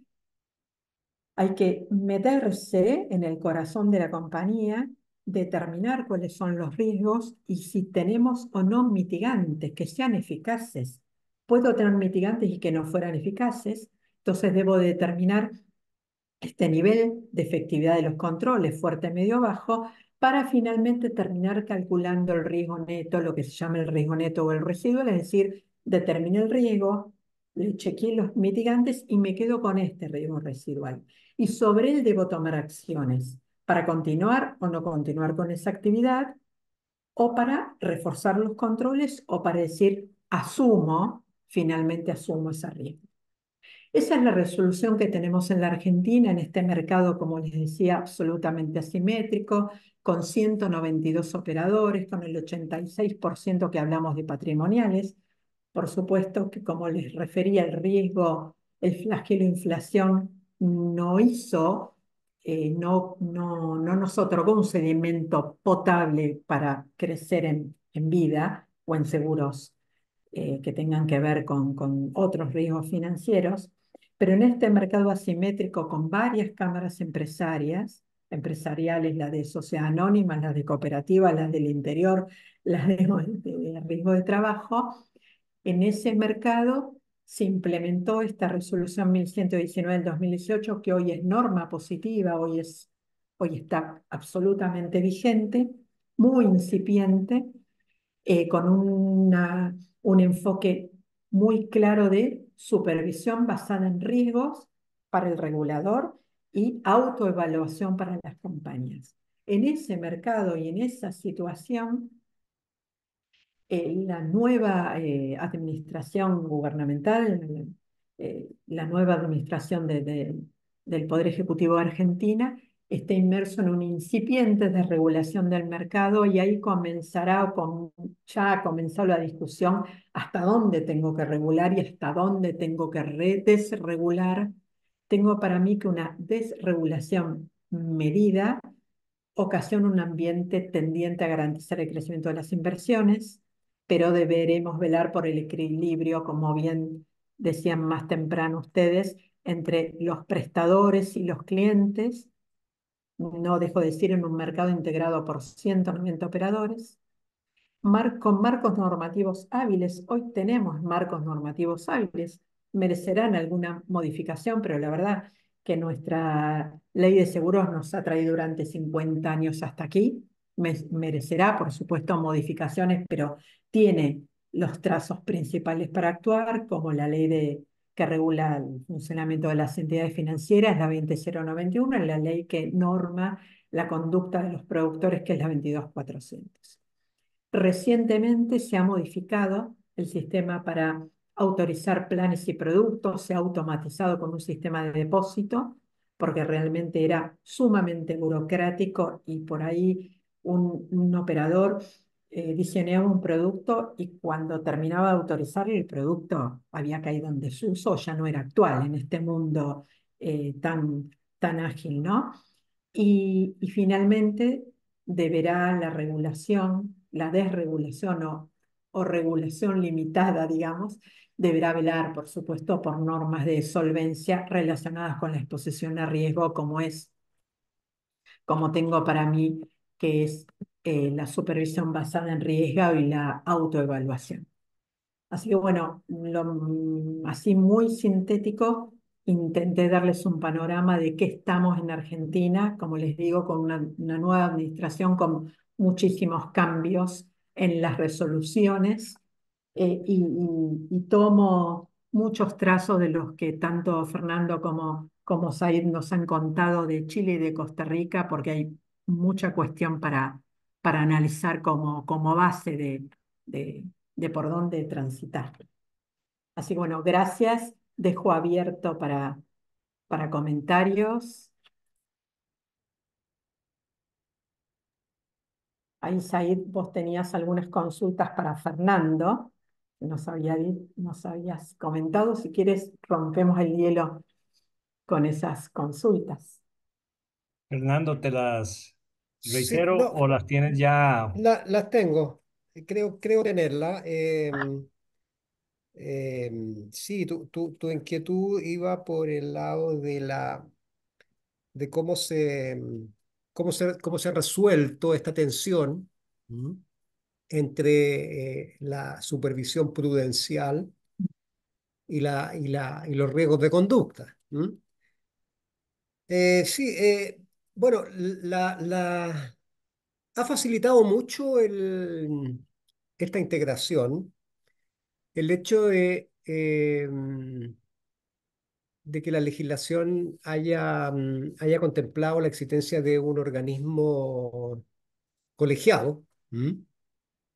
hay que meterse en el corazón de la compañía, determinar cuáles son los riesgos y si tenemos o no mitigantes que sean eficaces. Puedo tener mitigantes y que no fueran eficaces, entonces debo determinar este nivel de efectividad de los controles, fuerte, medio, bajo, para finalmente terminar calculando el riesgo neto, lo que se llama el riesgo neto o el residual, es decir, determiné el riesgo, le chequeé los mitigantes y me quedo con este riesgo residual. Y sobre él debo tomar acciones para continuar o no continuar con esa actividad, o para reforzar los controles, o para decir, finalmente asumo ese riesgo. Esa es la resolución que tenemos en la Argentina, en este mercado, como les decía, absolutamente asimétrico, con 192 operadores, con el 86% que hablamos de patrimoniales. Por supuesto que, como les refería, el riesgo, el flagelo inflación no hizo, no nos otorgó un sedimento potable para crecer en vida o en seguros que tengan que ver con otros riesgos financieros, pero en este mercado asimétrico con varias cámaras empresariales, las de sociedad anónima, las de cooperativas, las del interior, las de riesgo de trabajo, en ese mercado se implementó esta resolución 1119 del 2018, que hoy es norma positiva, hoy está absolutamente vigente, muy incipiente, con un enfoque muy claro de supervisión basada en riesgos para el regulador y autoevaluación para las compañías. En ese mercado y en esa situación, la nueva administración gubernamental, la nueva administración del Poder Ejecutivo de Argentina, está inmerso en una incipiente desregulación del mercado y ahí ya ha comenzado la discusión hasta dónde tengo que regular y hasta dónde tengo que desregular. Tengo para mí que una desregulación medida ocasiona un ambiente tendiente a garantizar el crecimiento de las inversiones, pero deberemos velar por el equilibrio, como bien decían más temprano ustedes, entre los prestadores y los clientes. No dejo de decir, en un mercado integrado por 190 operadores, con marcos normativos hábiles. Hoy tenemos marcos normativos hábiles, merecerán alguna modificación, pero la verdad que nuestra ley de seguros nos ha traído durante 50 años hasta aquí. Merecerá, por supuesto, modificaciones, pero tiene los trazos principales para actuar, como la ley que regula el funcionamiento de las entidades financieras, la 20091, la ley que norma la conducta de los productores, que es la 22400. Recientemente se ha modificado el sistema para autorizar planes y productos, se ha automatizado con un sistema de depósito, porque realmente era sumamente burocrático y por ahí un operador diseñaba un producto y cuando terminaba de autorizar el producto había caído en desuso, ya no era actual en este mundo tan ágil, ¿no? Y finalmente deberá la regulación, la desregulación o regulación limitada, digamos, deberá velar, por supuesto, por normas de solvencia relacionadas con la exposición a riesgo, como tengo para mí, que es la supervisión basada en riesgo y la autoevaluación. Así que bueno, así muy sintético, intenté darles un panorama de qué estamos en Argentina, como les digo, con una nueva administración, con muchísimos cambios en las resoluciones, y tomo muchos trazos de los que tanto Fernando como Said nos han contado de Chile y de Costa Rica, porque hay mucha cuestión para analizar como base de de por dónde transitar. Así que bueno, gracias. Dejo abierto para comentarios. Ahí, Said, vos tenías algunas consultas para Fernando, que nos habías comentado. Si quieres, rompemos el hielo con esas consultas. Fernando, ¿te las Sí, reitero no, o las tienes ya? las tengo. Creo tenerla. Sí, tu inquietud iba por el lado de cómo se ha resuelto esta tensión, ¿m? Entre la supervisión prudencial y los riesgos de conducta. ¿M? Sí, bueno, ha facilitado mucho esta integración el hecho de que la legislación haya contemplado la existencia de un organismo colegiado. ¿M?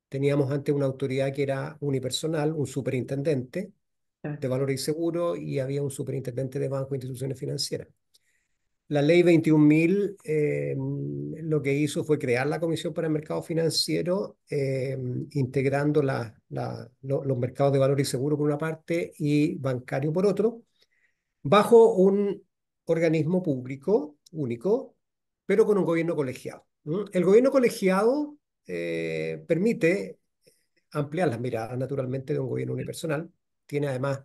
Teníamos antes una autoridad que era unipersonal, un superintendente de valores y seguros, y había un superintendente de banco e instituciones financieras. La ley 21.000 lo que hizo fue crear la Comisión para el Mercado Financiero, integrando los mercados de valor y seguro por una parte y bancario por otro, bajo un organismo público único, pero con un gobierno colegiado. ¿M? El gobierno colegiado permite ampliar las miradas, naturalmente, de un gobierno unipersonal. Tiene además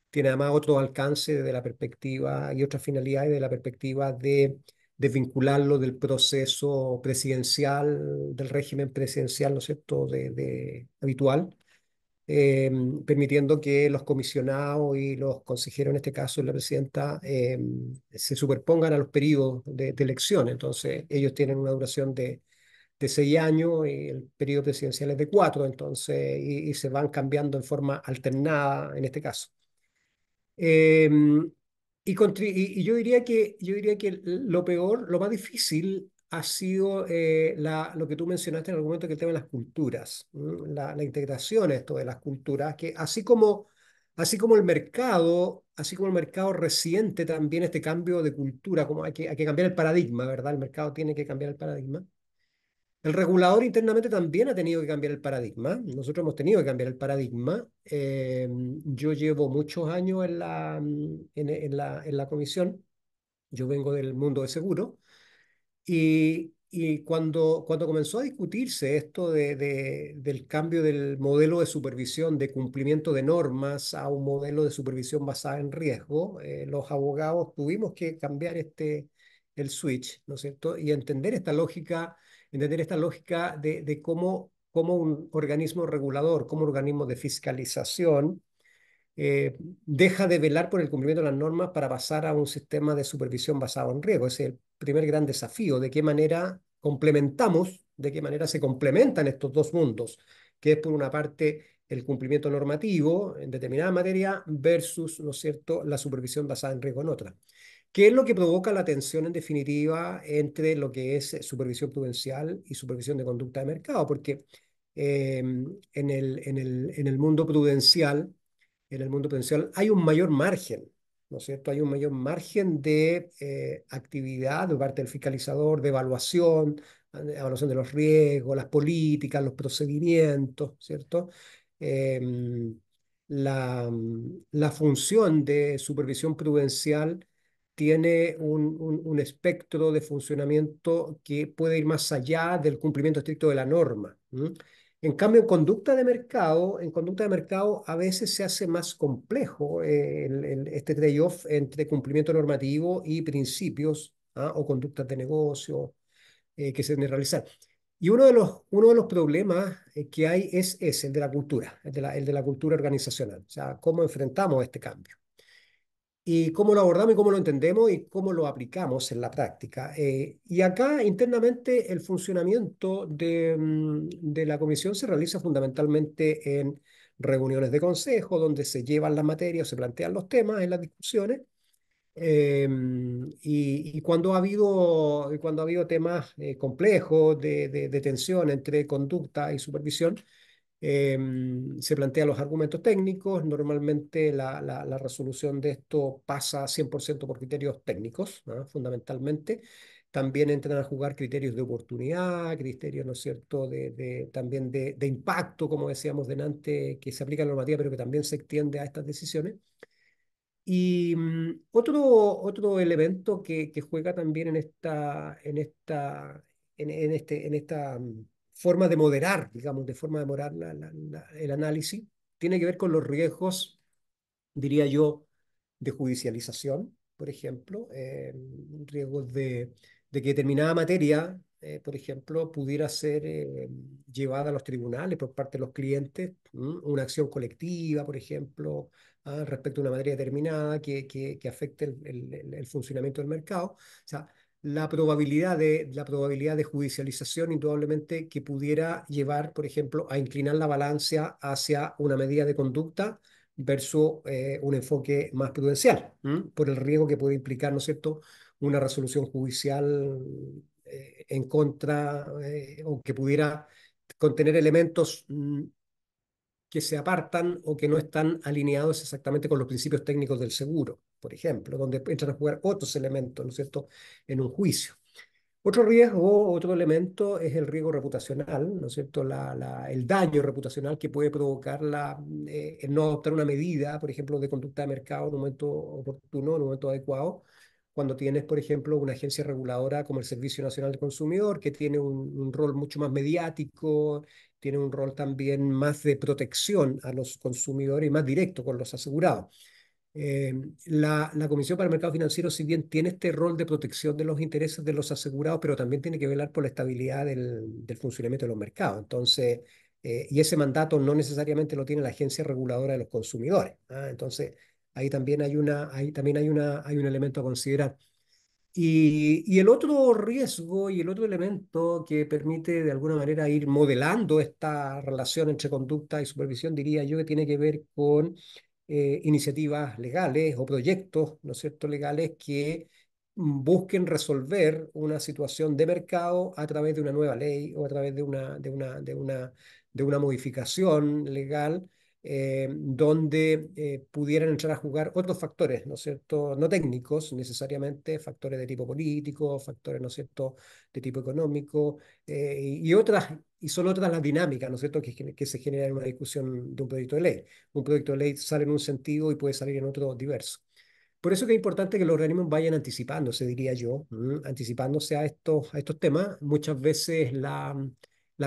tiene además otro alcance desde la perspectiva y otras finalidades de la perspectiva de desvincularlo del proceso presidencial, del régimen presidencial, ¿no es cierto?, habitual, eh, permitiendo que los comisionados y los consejeros, en este caso la presidenta, se superpongan a los periodos de elección. Entonces, ellos tienen una duración de 6 años y el periodo presidencial es de 4, entonces, y se van cambiando en forma alternada en este caso. Eh, y yo diría que lo peor, lo más difícil ha sido lo que tú mencionaste en algún momento, que el tema de las culturas, ¿m? La integración esto de las culturas, que así como el mercado resiente también este cambio de cultura, como hay que cambiar el paradigma, ¿verdad? El mercado tiene que cambiar el paradigma. El regulador internamente también ha tenido que cambiar el paradigma. Nosotros hemos tenido que cambiar el paradigma. Yo llevo muchos años en la comisión. Yo vengo del mundo de seguro. Y cuando comenzó a discutirse esto del cambio del modelo de supervisión, de cumplimiento de normas a un modelo de supervisión basada en riesgo, los abogados tuvimos que cambiar el switch, ¿no es cierto? Y entender esta lógica de cómo un organismo regulador, como un organismo de fiscalización, deja de velar por el cumplimiento de las normas para pasar a un sistema de supervisión basado en riesgo. Ese es el primer gran desafío, de qué manera de qué manera se complementan estos dos mundos, que es por una parte el cumplimiento normativo en determinada materia versus, ¿no es cierto?, la supervisión basada en riesgo en otra. ¿Qué es lo que provoca la tensión en definitiva entre lo que es supervisión prudencial y supervisión de conducta de mercado? Porque en el mundo prudencial, hay un mayor margen, ¿no es cierto? Hay un mayor margen de actividad de parte del fiscalizador, de evaluación de los riesgos, las políticas, los procedimientos, ¿cierto? Em, la función de supervisión prudencial tiene un espectro de funcionamiento que puede ir más allá del cumplimiento estricto de la norma. ¿M? En cambio, en conducta de mercado a veces se hace más complejo este trade-off entre cumplimiento normativo y principios, ¿ah? O conductas de negocio que se deben realizar. Y uno de los problemas que hay es el de la cultura, el de la cultura organizacional, o sea, cómo enfrentamos este cambio y cómo lo abordamos y cómo lo entendemos y cómo lo aplicamos en la práctica. Y acá internamente el funcionamiento de la comisión se realiza fundamentalmente en reuniones de consejo, donde se llevan las materias, se plantean los temas en las discusiones. Y cuando ha habido temas complejos de tensión entre conducta y supervisión, se plantean los argumentos técnicos. Normalmente la resolución de esto pasa 100% por criterios técnicos, ¿no? Fundamentalmente. También entran a jugar criterios de oportunidad, criterios, ¿no es cierto?, también de impacto, como decíamos delante, que se aplica en la normativa, pero que también se extiende a estas decisiones. Y otro elemento que juega también en esta forma de moderar, digamos, de forma de moderar el análisis, tiene que ver con los riesgos, diría yo, de judicialización, por ejemplo, riesgos de que determinada materia, por ejemplo, pudiera ser llevada a los tribunales por parte de los clientes, una acción colectiva, por ejemplo, respecto a una materia determinada que afecte el funcionamiento del mercado. O sea, la probabilidad de judicialización indudablemente que pudiera llevar, por ejemplo, a inclinar la balanza hacia una medida de conducta versus un enfoque más prudencial, por el riesgo que puede implicar, ¿no es cierto?, una resolución judicial en contra, o que pudiera contener elementos que se apartan o que no están alineados exactamente con los principios técnicos del seguro, por ejemplo, donde entran a jugar otros elementos, ¿no es cierto?, en un juicio. Otro riesgo, otro elemento es el riesgo reputacional, ¿no es cierto? El daño reputacional que puede provocar el no adoptar una medida, por ejemplo, de conducta de mercado en un momento oportuno, en un momento adecuado, cuando tienes, por ejemplo, una agencia reguladora como el Servicio Nacional del Consumidor, que tiene un rol mucho más mediático, tiene un rol también más de protección a los consumidores y más directo con los asegurados. La Comisión para el Mercado Financiero, si bien tiene este rol de protección de los intereses de los asegurados, pero también tiene que velar por la estabilidad del funcionamiento de los mercados. Entonces, y ese mandato no necesariamente lo tiene la Agencia Reguladora de los Consumidores, ¿ah? Entonces, ahí también hay un elemento a considerar. Y el otro riesgo y el otro elemento que permite de alguna manera ir modelando esta relación entre conducta y supervisión, diría yo, que tiene que ver con iniciativas legales o proyectos, ¿no es cierto?, legales que busquen resolver una situación de mercado a través de una nueva ley o a través de una modificación legal, donde pudieran entrar a jugar otros factores, ¿no es cierto?, no técnicos necesariamente, factores de tipo político, factores, ¿no es cierto?, de tipo económico, y son otras las dinámicas, ¿no es cierto?, que se generan en una discusión de un proyecto de ley. Un proyecto de ley sale en un sentido y puede salir en otro diverso. Por eso que es importante que los organismos vayan anticipándose, diría yo, anticipándose a estos temas. Muchas veces la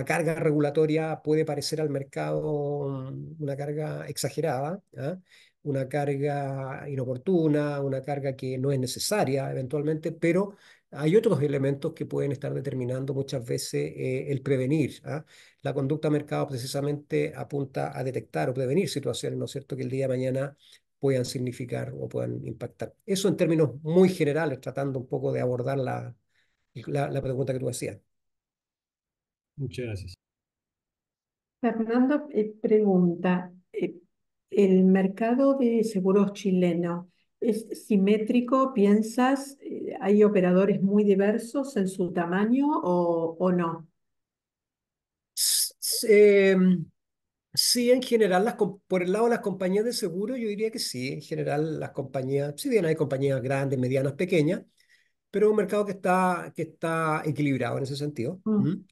carga regulatoria puede parecer al mercado una carga exagerada, ¿ah? Una carga inoportuna, una carga que no es necesaria eventualmente, pero hay otros elementos que pueden estar determinando muchas veces el prevenir, ¿ah? La conducta de mercado precisamente apunta a detectar o prevenir situaciones, ¿no es cierto?, que el día de mañana puedan significar o puedan impactar. Eso en términos muy generales, tratando un poco de abordar la pregunta que tú hacías. Muchas gracias. Fernando pregunta, ¿el mercado de seguros chileno es simétrico? ¿Piensas, hay operadores muy diversos en su tamaño o no? S- s- eh, Sí, en general, por el lado de las compañías de seguro, yo diría que sí. En general, las compañías, si bien hay compañías grandes, medianas, pequeñas, pero es un mercado que está equilibrado en ese sentido. Mm,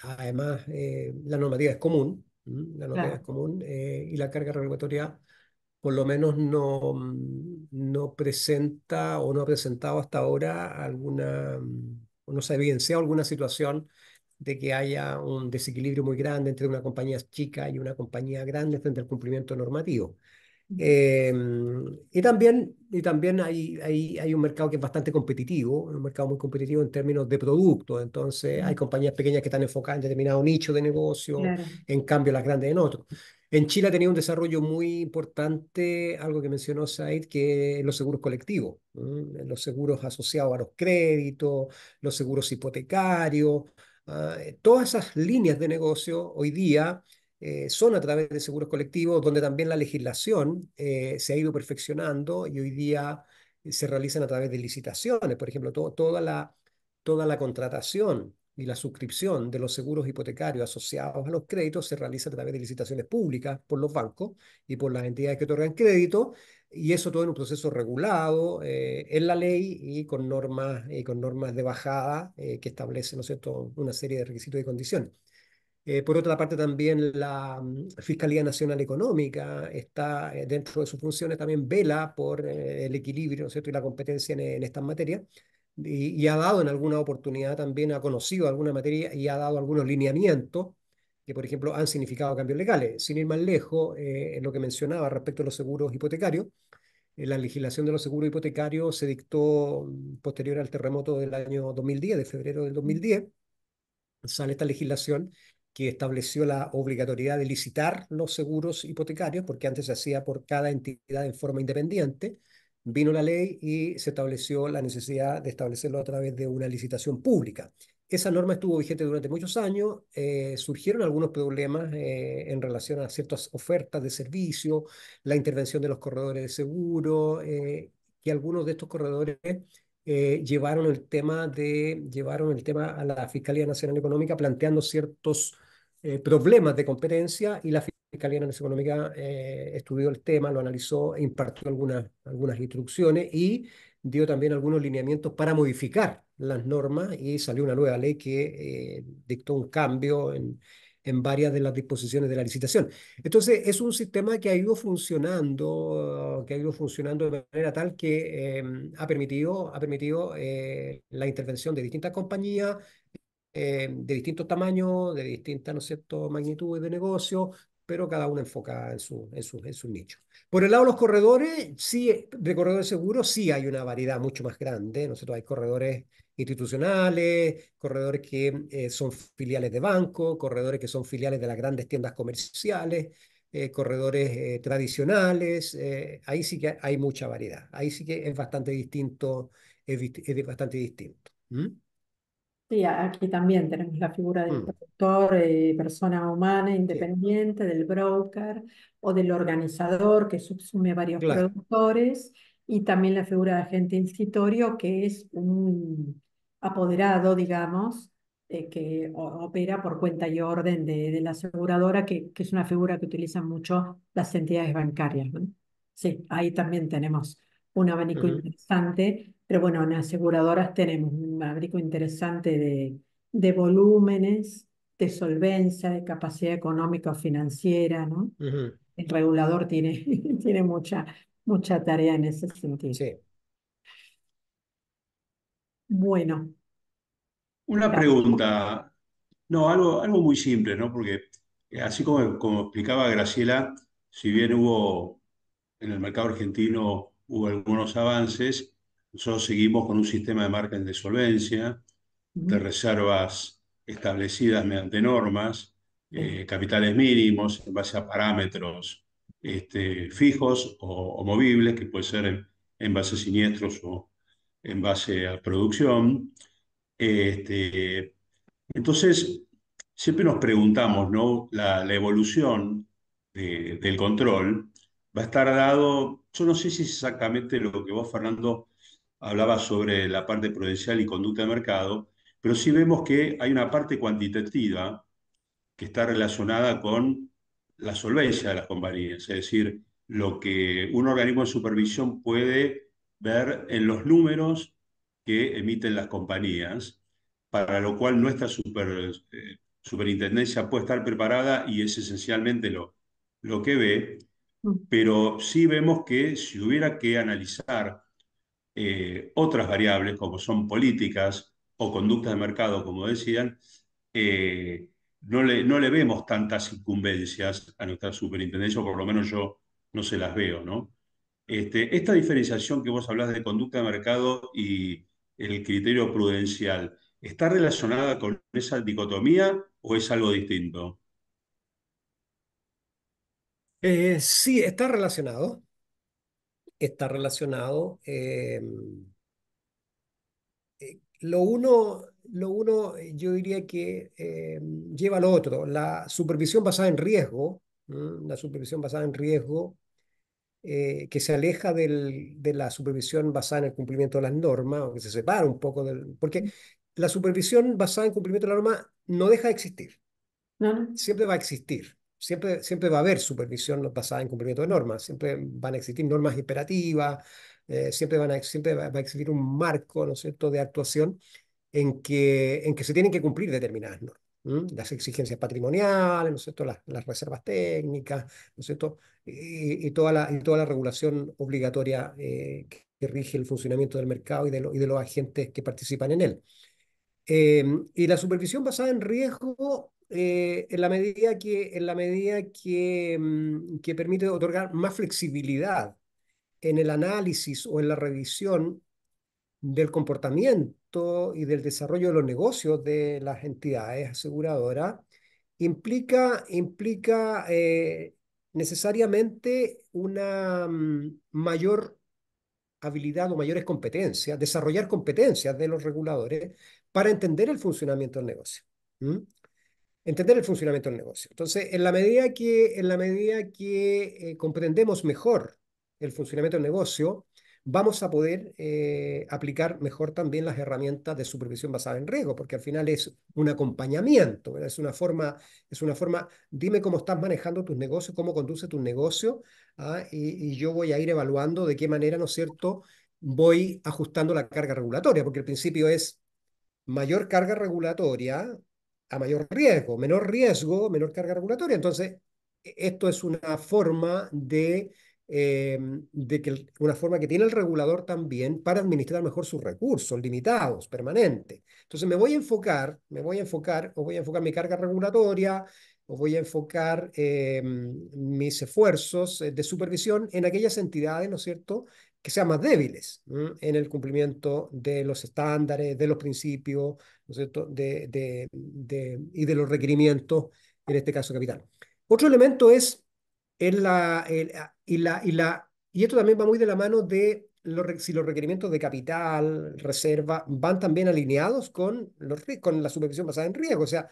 Además, la normativa es común, la normativa es claro. común, y la carga regulatoria por lo menos no presenta o no ha presentado hasta ahora o no se ha evidenciado alguna situación de que haya un desequilibrio muy grande entre una compañía chica y una compañía grande frente al cumplimiento normativo. Eh, y también hay un mercado que es bastante competitivo, un mercado muy competitivo en términos de productos. Entonces, hay Mm, compañías pequeñas que están enfocadas en determinado nicho de negocio, claro. en cambio las grandes en otro. En Chile ha tenido un desarrollo muy importante, algo que mencionó Said, que es los seguros colectivos, los seguros asociados a los créditos, los seguros hipotecarios. Todas esas líneas de negocio hoy día son a través de seguros colectivos, donde también la legislación se ha ido perfeccionando y hoy día se realizan a través de licitaciones. Por ejemplo, toda la contratación y la suscripción de los seguros hipotecarios asociados a los créditos se realiza a través de licitaciones públicas por los bancos y por las entidades que otorgan crédito, y eso todo en un proceso regulado en la ley y con normas de bajada que establecen, ¿no es cierto?, una serie de requisitos y condiciones. Por otra parte, también la Fiscalía Nacional Económica está dentro de sus funciones, también vela por el equilibrio, ¿no es cierto?, y la competencia en estas materias, y ha dado en alguna oportunidad también, ha conocido alguna materia y ha dado algunos lineamientos que, por ejemplo, han significado cambios legales. Sin ir más lejos, en lo que mencionaba respecto a los seguros hipotecarios, la legislación de los seguros hipotecarios se dictó posterior al terremoto del año 2010, de febrero del 2010. Sale esta legislación que estableció la obligatoriedad de licitar los seguros hipotecarios, porque antes se hacía por cada entidad en forma independiente. Vino la ley y se estableció la necesidad de establecerlo a través de una licitación pública. Esa norma estuvo vigente durante muchos años. Surgieron algunos problemas en relación a ciertas ofertas de servicio, la intervención de los corredores de seguro, que algunos de estos corredores llevaron el tema a la Fiscalía Nacional Económica planteando ciertos problemas de competencia, y la Fiscalía Nacional Económica estudió el tema, lo analizó e impartió algunas instrucciones y dio también algunos lineamientos para modificar las normas, y salió una nueva ley que dictó un cambio en varias de las disposiciones de la licitación. Entonces, es un sistema que ha ido funcionando de manera tal que ha permitido la intervención de distintas compañías de distintos tamaños, de distintas, ¿no es cierto?, magnitudes de negocio, pero cada una enfocada en su nicho. Por el lado de los corredores, sí, de corredores seguros, sí hay una variedad mucho más grande, ¿no es cierto? Hay corredores institucionales, corredores que son filiales de bancos, corredores que son filiales de las grandes tiendas comerciales, corredores tradicionales. Ahí sí que hay mucha variedad. Ahí sí que es bastante distinto, es bastante distinto. ¿Mm? Sí, aquí también tenemos la figura del Mm, productor, persona humana sí. independiente, del broker o del organizador que subsume varios Claro. productores, y también la figura de agente incitorio, que es un apoderado, digamos, que opera por cuenta y orden de la aseguradora, que es una figura que utilizan mucho las entidades bancarias, ¿no? Sí, ahí también tenemos un abanico Ujú, interesante, pero bueno, en aseguradoras tenemos un abanico interesante de volúmenes, de solvencia, de capacidad económica o financiera, ¿no? ujú, El regulador tiene, tiene mucha tarea en ese sentido. sí. Bueno, Una pregunta, no, algo muy simple, ¿no? Porque así como explicaba Graciela, si bien hubo en el mercado argentino hubo algunos avances, nosotros seguimos con un sistema de margen de solvencia, de ujú, reservas establecidas mediante normas, sí, capitales mínimos en base a parámetros fijos o movibles, que puede ser en base a siniestros o en base a producción. Este, entonces, siempre nos preguntamos, ¿no? La evolución del control va a estar dado, yo no sé si es exactamente lo que vos, Fernando, hablabas sobre la parte prudencial y conducta de mercado, pero sí vemos que hay una parte cuantitativa que está relacionada con la solvencia de las compañías, es decir, lo que un organismo de supervisión puede ver en los números que emiten las compañías, para lo cual nuestra superintendencia puede estar preparada y es esencialmente lo que ve, mm, pero sí vemos que si hubiera que analizar otras variables como son políticas o conductas de mercado, como decían, no le vemos tantas incumbencias a nuestra superintendencia, o por lo menos yo no se las veo, ¿no? Esta diferenciación que vos hablás de conducta de mercado y el criterio prudencial, ¿está relacionada con esa dicotomía o es algo distinto? Sí, está relacionado. Está relacionado. Yo diría que lleva lo otro. La supervisión basada en riesgo, la supervisión basada en riesgo, que se aleja de la supervisión basada en el cumplimiento de las normas, o que se separa un poco del. Porque la supervisión basada en cumplimiento de la norma no deja de existir, No, no. siempre va a existir. Siempre va a haber supervisión basada en cumplimiento de normas, siempre van a existir normas imperativas, siempre va a existir un marco, ¿no es cierto?, de actuación en que se tienen que cumplir determinadas normas. Las exigencias patrimoniales, ¿no es cierto?, las reservas técnicas, ¿no es cierto?, y toda la regulación obligatoria que rige el funcionamiento del mercado y de los agentes que participan en él. Y la supervisión basada en riesgo, en la medida que permite otorgar más flexibilidad en el análisis o en la revisión del comportamiento y del desarrollo de los negocios de las entidades aseguradoras, implica necesariamente una mayor habilidad o mayores competencias, desarrollar competencias de los reguladores para entender el funcionamiento del negocio. ¿Mm? Entender el funcionamiento del negocio. Entonces, en la medida que comprendemos mejor el funcionamiento del negocio, vamos a poder aplicar mejor también las herramientas de supervisión basada en riesgo, porque al final es un acompañamiento, ¿verdad? Es una forma, dime cómo estás manejando tus negocios, cómo conduce tu negocio, y yo voy a ir evaluando de qué manera, ¿no es cierto?, voy ajustando la carga regulatoria, porque el principio es mayor carga regulatoria a mayor riesgo, menor riesgo, menor carga regulatoria. Entonces, esto es una forma que tiene el regulador también para administrar mejor sus recursos limitados, permanentes. Entonces, o voy a enfocar mi carga regulatoria, o voy a enfocar mis esfuerzos de supervisión en aquellas entidades, ¿no es cierto?, que sean más débiles en el cumplimiento de los estándares, de los principios, ¿no es cierto?, y de los requerimientos, en este caso capital. Otro elemento es y esto también va muy de la mano de si los requerimientos de capital, reserva, van también alineados con la supervisión basada en riesgo. O sea,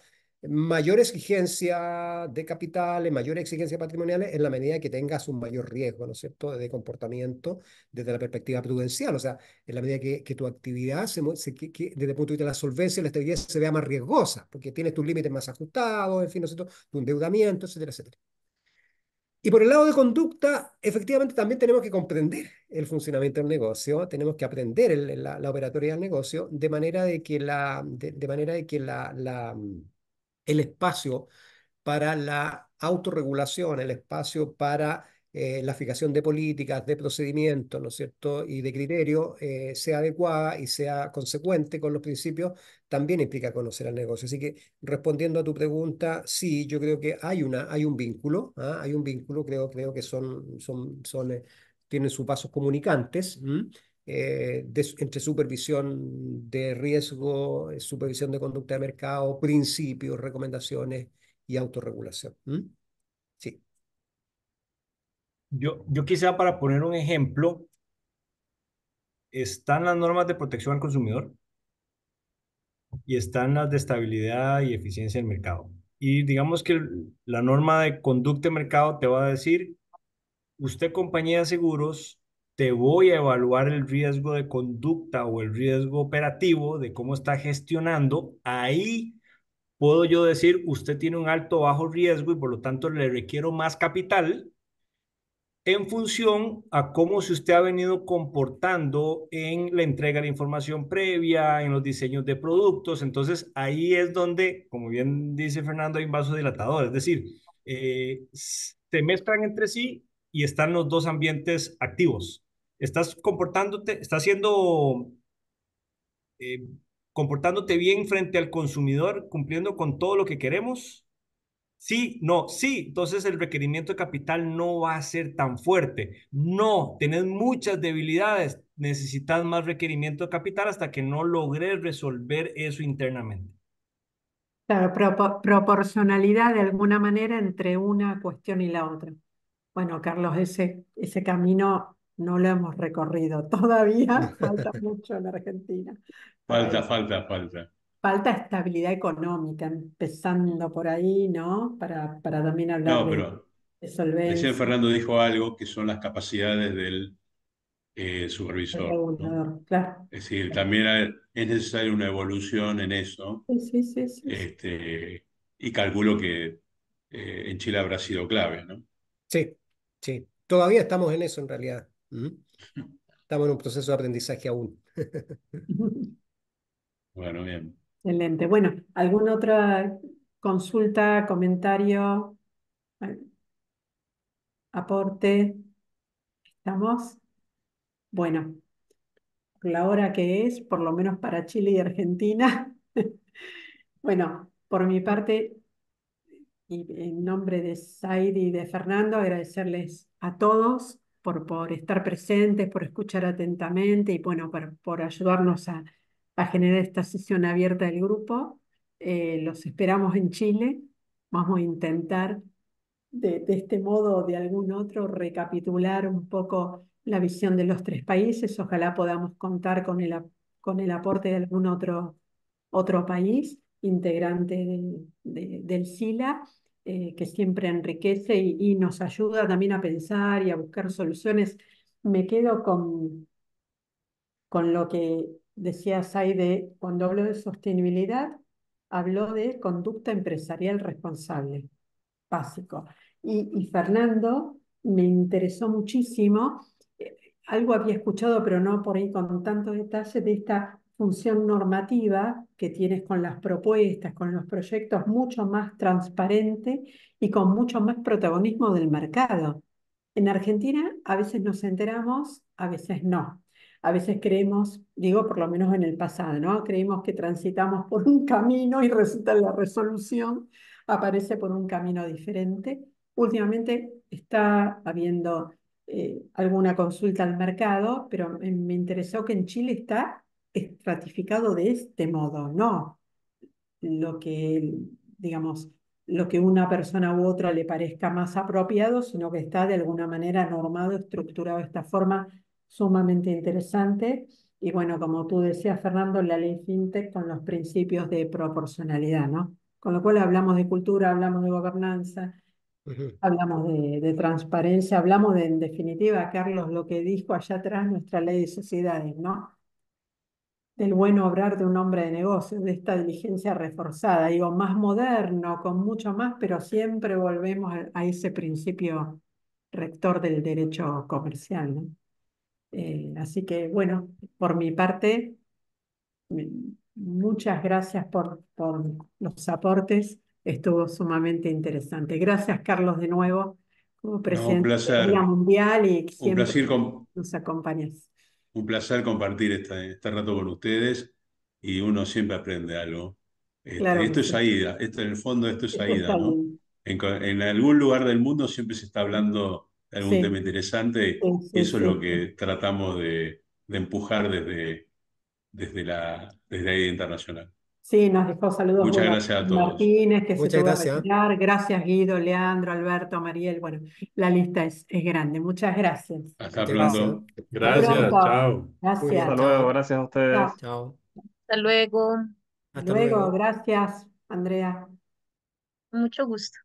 mayor exigencia de capitales, mayor exigencia patrimoniales en la medida que tengas un mayor riesgo, ¿no es cierto?, de comportamiento desde la perspectiva prudencial. O sea, en la medida que tu actividad, desde el punto de vista de la solvencia, la estabilidad se vea más riesgosa, porque tienes tus límites más ajustados, en fin, ¿no es cierto?, tu endeudamiento, etcétera, etcétera. Y por el lado de conducta, efectivamente también tenemos que comprender el funcionamiento del negocio, tenemos que aprender la operatoria del negocio, de manera de que el espacio para la autorregulación, el espacio para la fijación de políticas, de procedimientos, ¿no es cierto?, y de criterios, sea adecuada y sea consecuente con los principios, también implica conocer al negocio. Así que, respondiendo a tu pregunta, sí, yo creo que hay un vínculo, hay un vínculo, creo que tienen sus pasos comunicantes. Entre supervisión de riesgo, supervisión de conducta de mercado, principios, recomendaciones y autorregulación. Sí. Yo quisiera, para poner un ejemplo, están las normas de protección al consumidor y están las de estabilidad y eficiencia del mercado. Y digamos que la norma de conducta de mercado te va a decir, usted, compañía de seguros, te voy a evaluar el riesgo de conducta o el riesgo operativo de cómo está gestionando. Ahí puedo yo decir, usted tiene un alto o bajo riesgo y por lo tanto le requiero más capital en función a cómo se usted ha venido comportando en la entrega de la información previa, en los diseños de productos. Entonces, ahí es donde, como bien dice Fernando, hay un vasodilatador, es decir, se mezclan entre sí y están los dos ambientes activos. Estás comportándote, estás haciendo, comportándote bien frente al consumidor, cumpliendo con todo lo que queremos, Sí, no, sí. Entonces el requerimiento de capital no va a ser tan fuerte. No, tenés muchas debilidades. Necesitas más requerimiento de capital hasta que no logres resolver eso internamente. Claro, proporcionalidad de alguna manera entre una cuestión y la otra. Bueno, Carlos, ese camino no lo hemos recorrido. Todavía falta mucho en Argentina para Falta, eso. falta, falta. Falta estabilidad económica, empezando por ahí, ¿no? Para también hablar No, pero de recién solvencia, Fernando dijo algo que son las capacidades del el supervisor, ¿no? regulador, claro. Es decir, también es necesaria una evolución en eso, Sí, sí, sí, sí, sí. y calculo que en Chile habrá sido clave, ¿no? Sí, sí. Todavía estamos en eso en realidad. ¿Mm? Estamos en un proceso de aprendizaje aún. Bueno, bien. Excelente. Bueno, ¿alguna otra consulta, comentario, eh, aporte? ¿Estamos? Bueno, por la hora que es, por lo menos para Chile y Argentina. Bueno, por mi parte, y en nombre de Said y de Fernando, agradecerles a todos por estar presentes, por escuchar atentamente y bueno, por ayudarnos a generar esta sesión abierta del grupo. Los esperamos en Chile. Vamos a intentar de este modo o de algún otro recapitular un poco la visión de los tres países. Ojalá podamos contar con el aporte de algún otro país integrante del SILA, que siempre enriquece y nos ayuda también a pensar y a buscar soluciones. Me quedo con lo que decía Saide cuando habló de sostenibilidad, habló de conducta empresarial responsable básico. Y Fernando me interesó muchísimo, algo había escuchado, pero no por ahí con tanto detalle, de esta función normativa que tienes con las propuestas, con los proyectos, mucho más transparente y con mucho más protagonismo del mercado. En Argentina a veces nos enteramos, a veces no. A veces creemos, digo por lo menos en el pasado, ¿no? Creemos que transitamos por un camino y resulta la resolución aparece por un camino diferente. Últimamente está habiendo alguna consulta al mercado, pero me interesó que en Chile está estratificado de este modo, no lo que, digamos, lo que una persona u otra le parezca más apropiado, sino que está de alguna manera normado, estructurado de esta forma sumamente interesante. Y bueno, como tú decías, Fernando, la ley FinTech con los principios de proporcionalidad, ¿no? Con lo cual hablamos de cultura, hablamos de gobernanza, Ujú. hablamos de transparencia, hablamos de, en definitiva, Carlos, lo que dijo allá atrás nuestra ley de sociedades, ¿no? Del buen obrar de un hombre de negocios, de esta diligencia reforzada, digo, más moderno, con mucho más, pero siempre volvemos a ese principio rector del derecho comercial, ¿no? Así que, bueno, por mi parte, muchas gracias por los aportes, estuvo sumamente interesante. Gracias, Carlos, de nuevo, como No, presidente de la Liga Mundial y un siempre placer, nos acompañas. un placer compartir este rato con ustedes y uno siempre aprende algo. Claro que Esto es sí, AIDA, esto en el fondo esto es esto está AIDA, ¿no? bien. En algún lugar del mundo siempre se está hablando de algún tema Sí. interesante Sí, y sí, eso es sí, lo sí. que tratamos de empujar desde AIDA Internacional. Sí, nos dejó saludos, Muchas bueno, gracias a todos. Martínez, que se Muchas tuvo que gracias. retirar. Gracias, Guido, Leandro, Alberto, Mariel. Bueno, la lista es grande. Muchas gracias. Hasta Muchas gracias. pronto. Hasta Hasta luego. Gracias, pronto. chao. Muy bien, Hasta Gracias. luego, chao. gracias a ustedes. Chao. Chao. Hasta luego. Hasta Luego, luego. gracias, Andrea. Mucho gusto.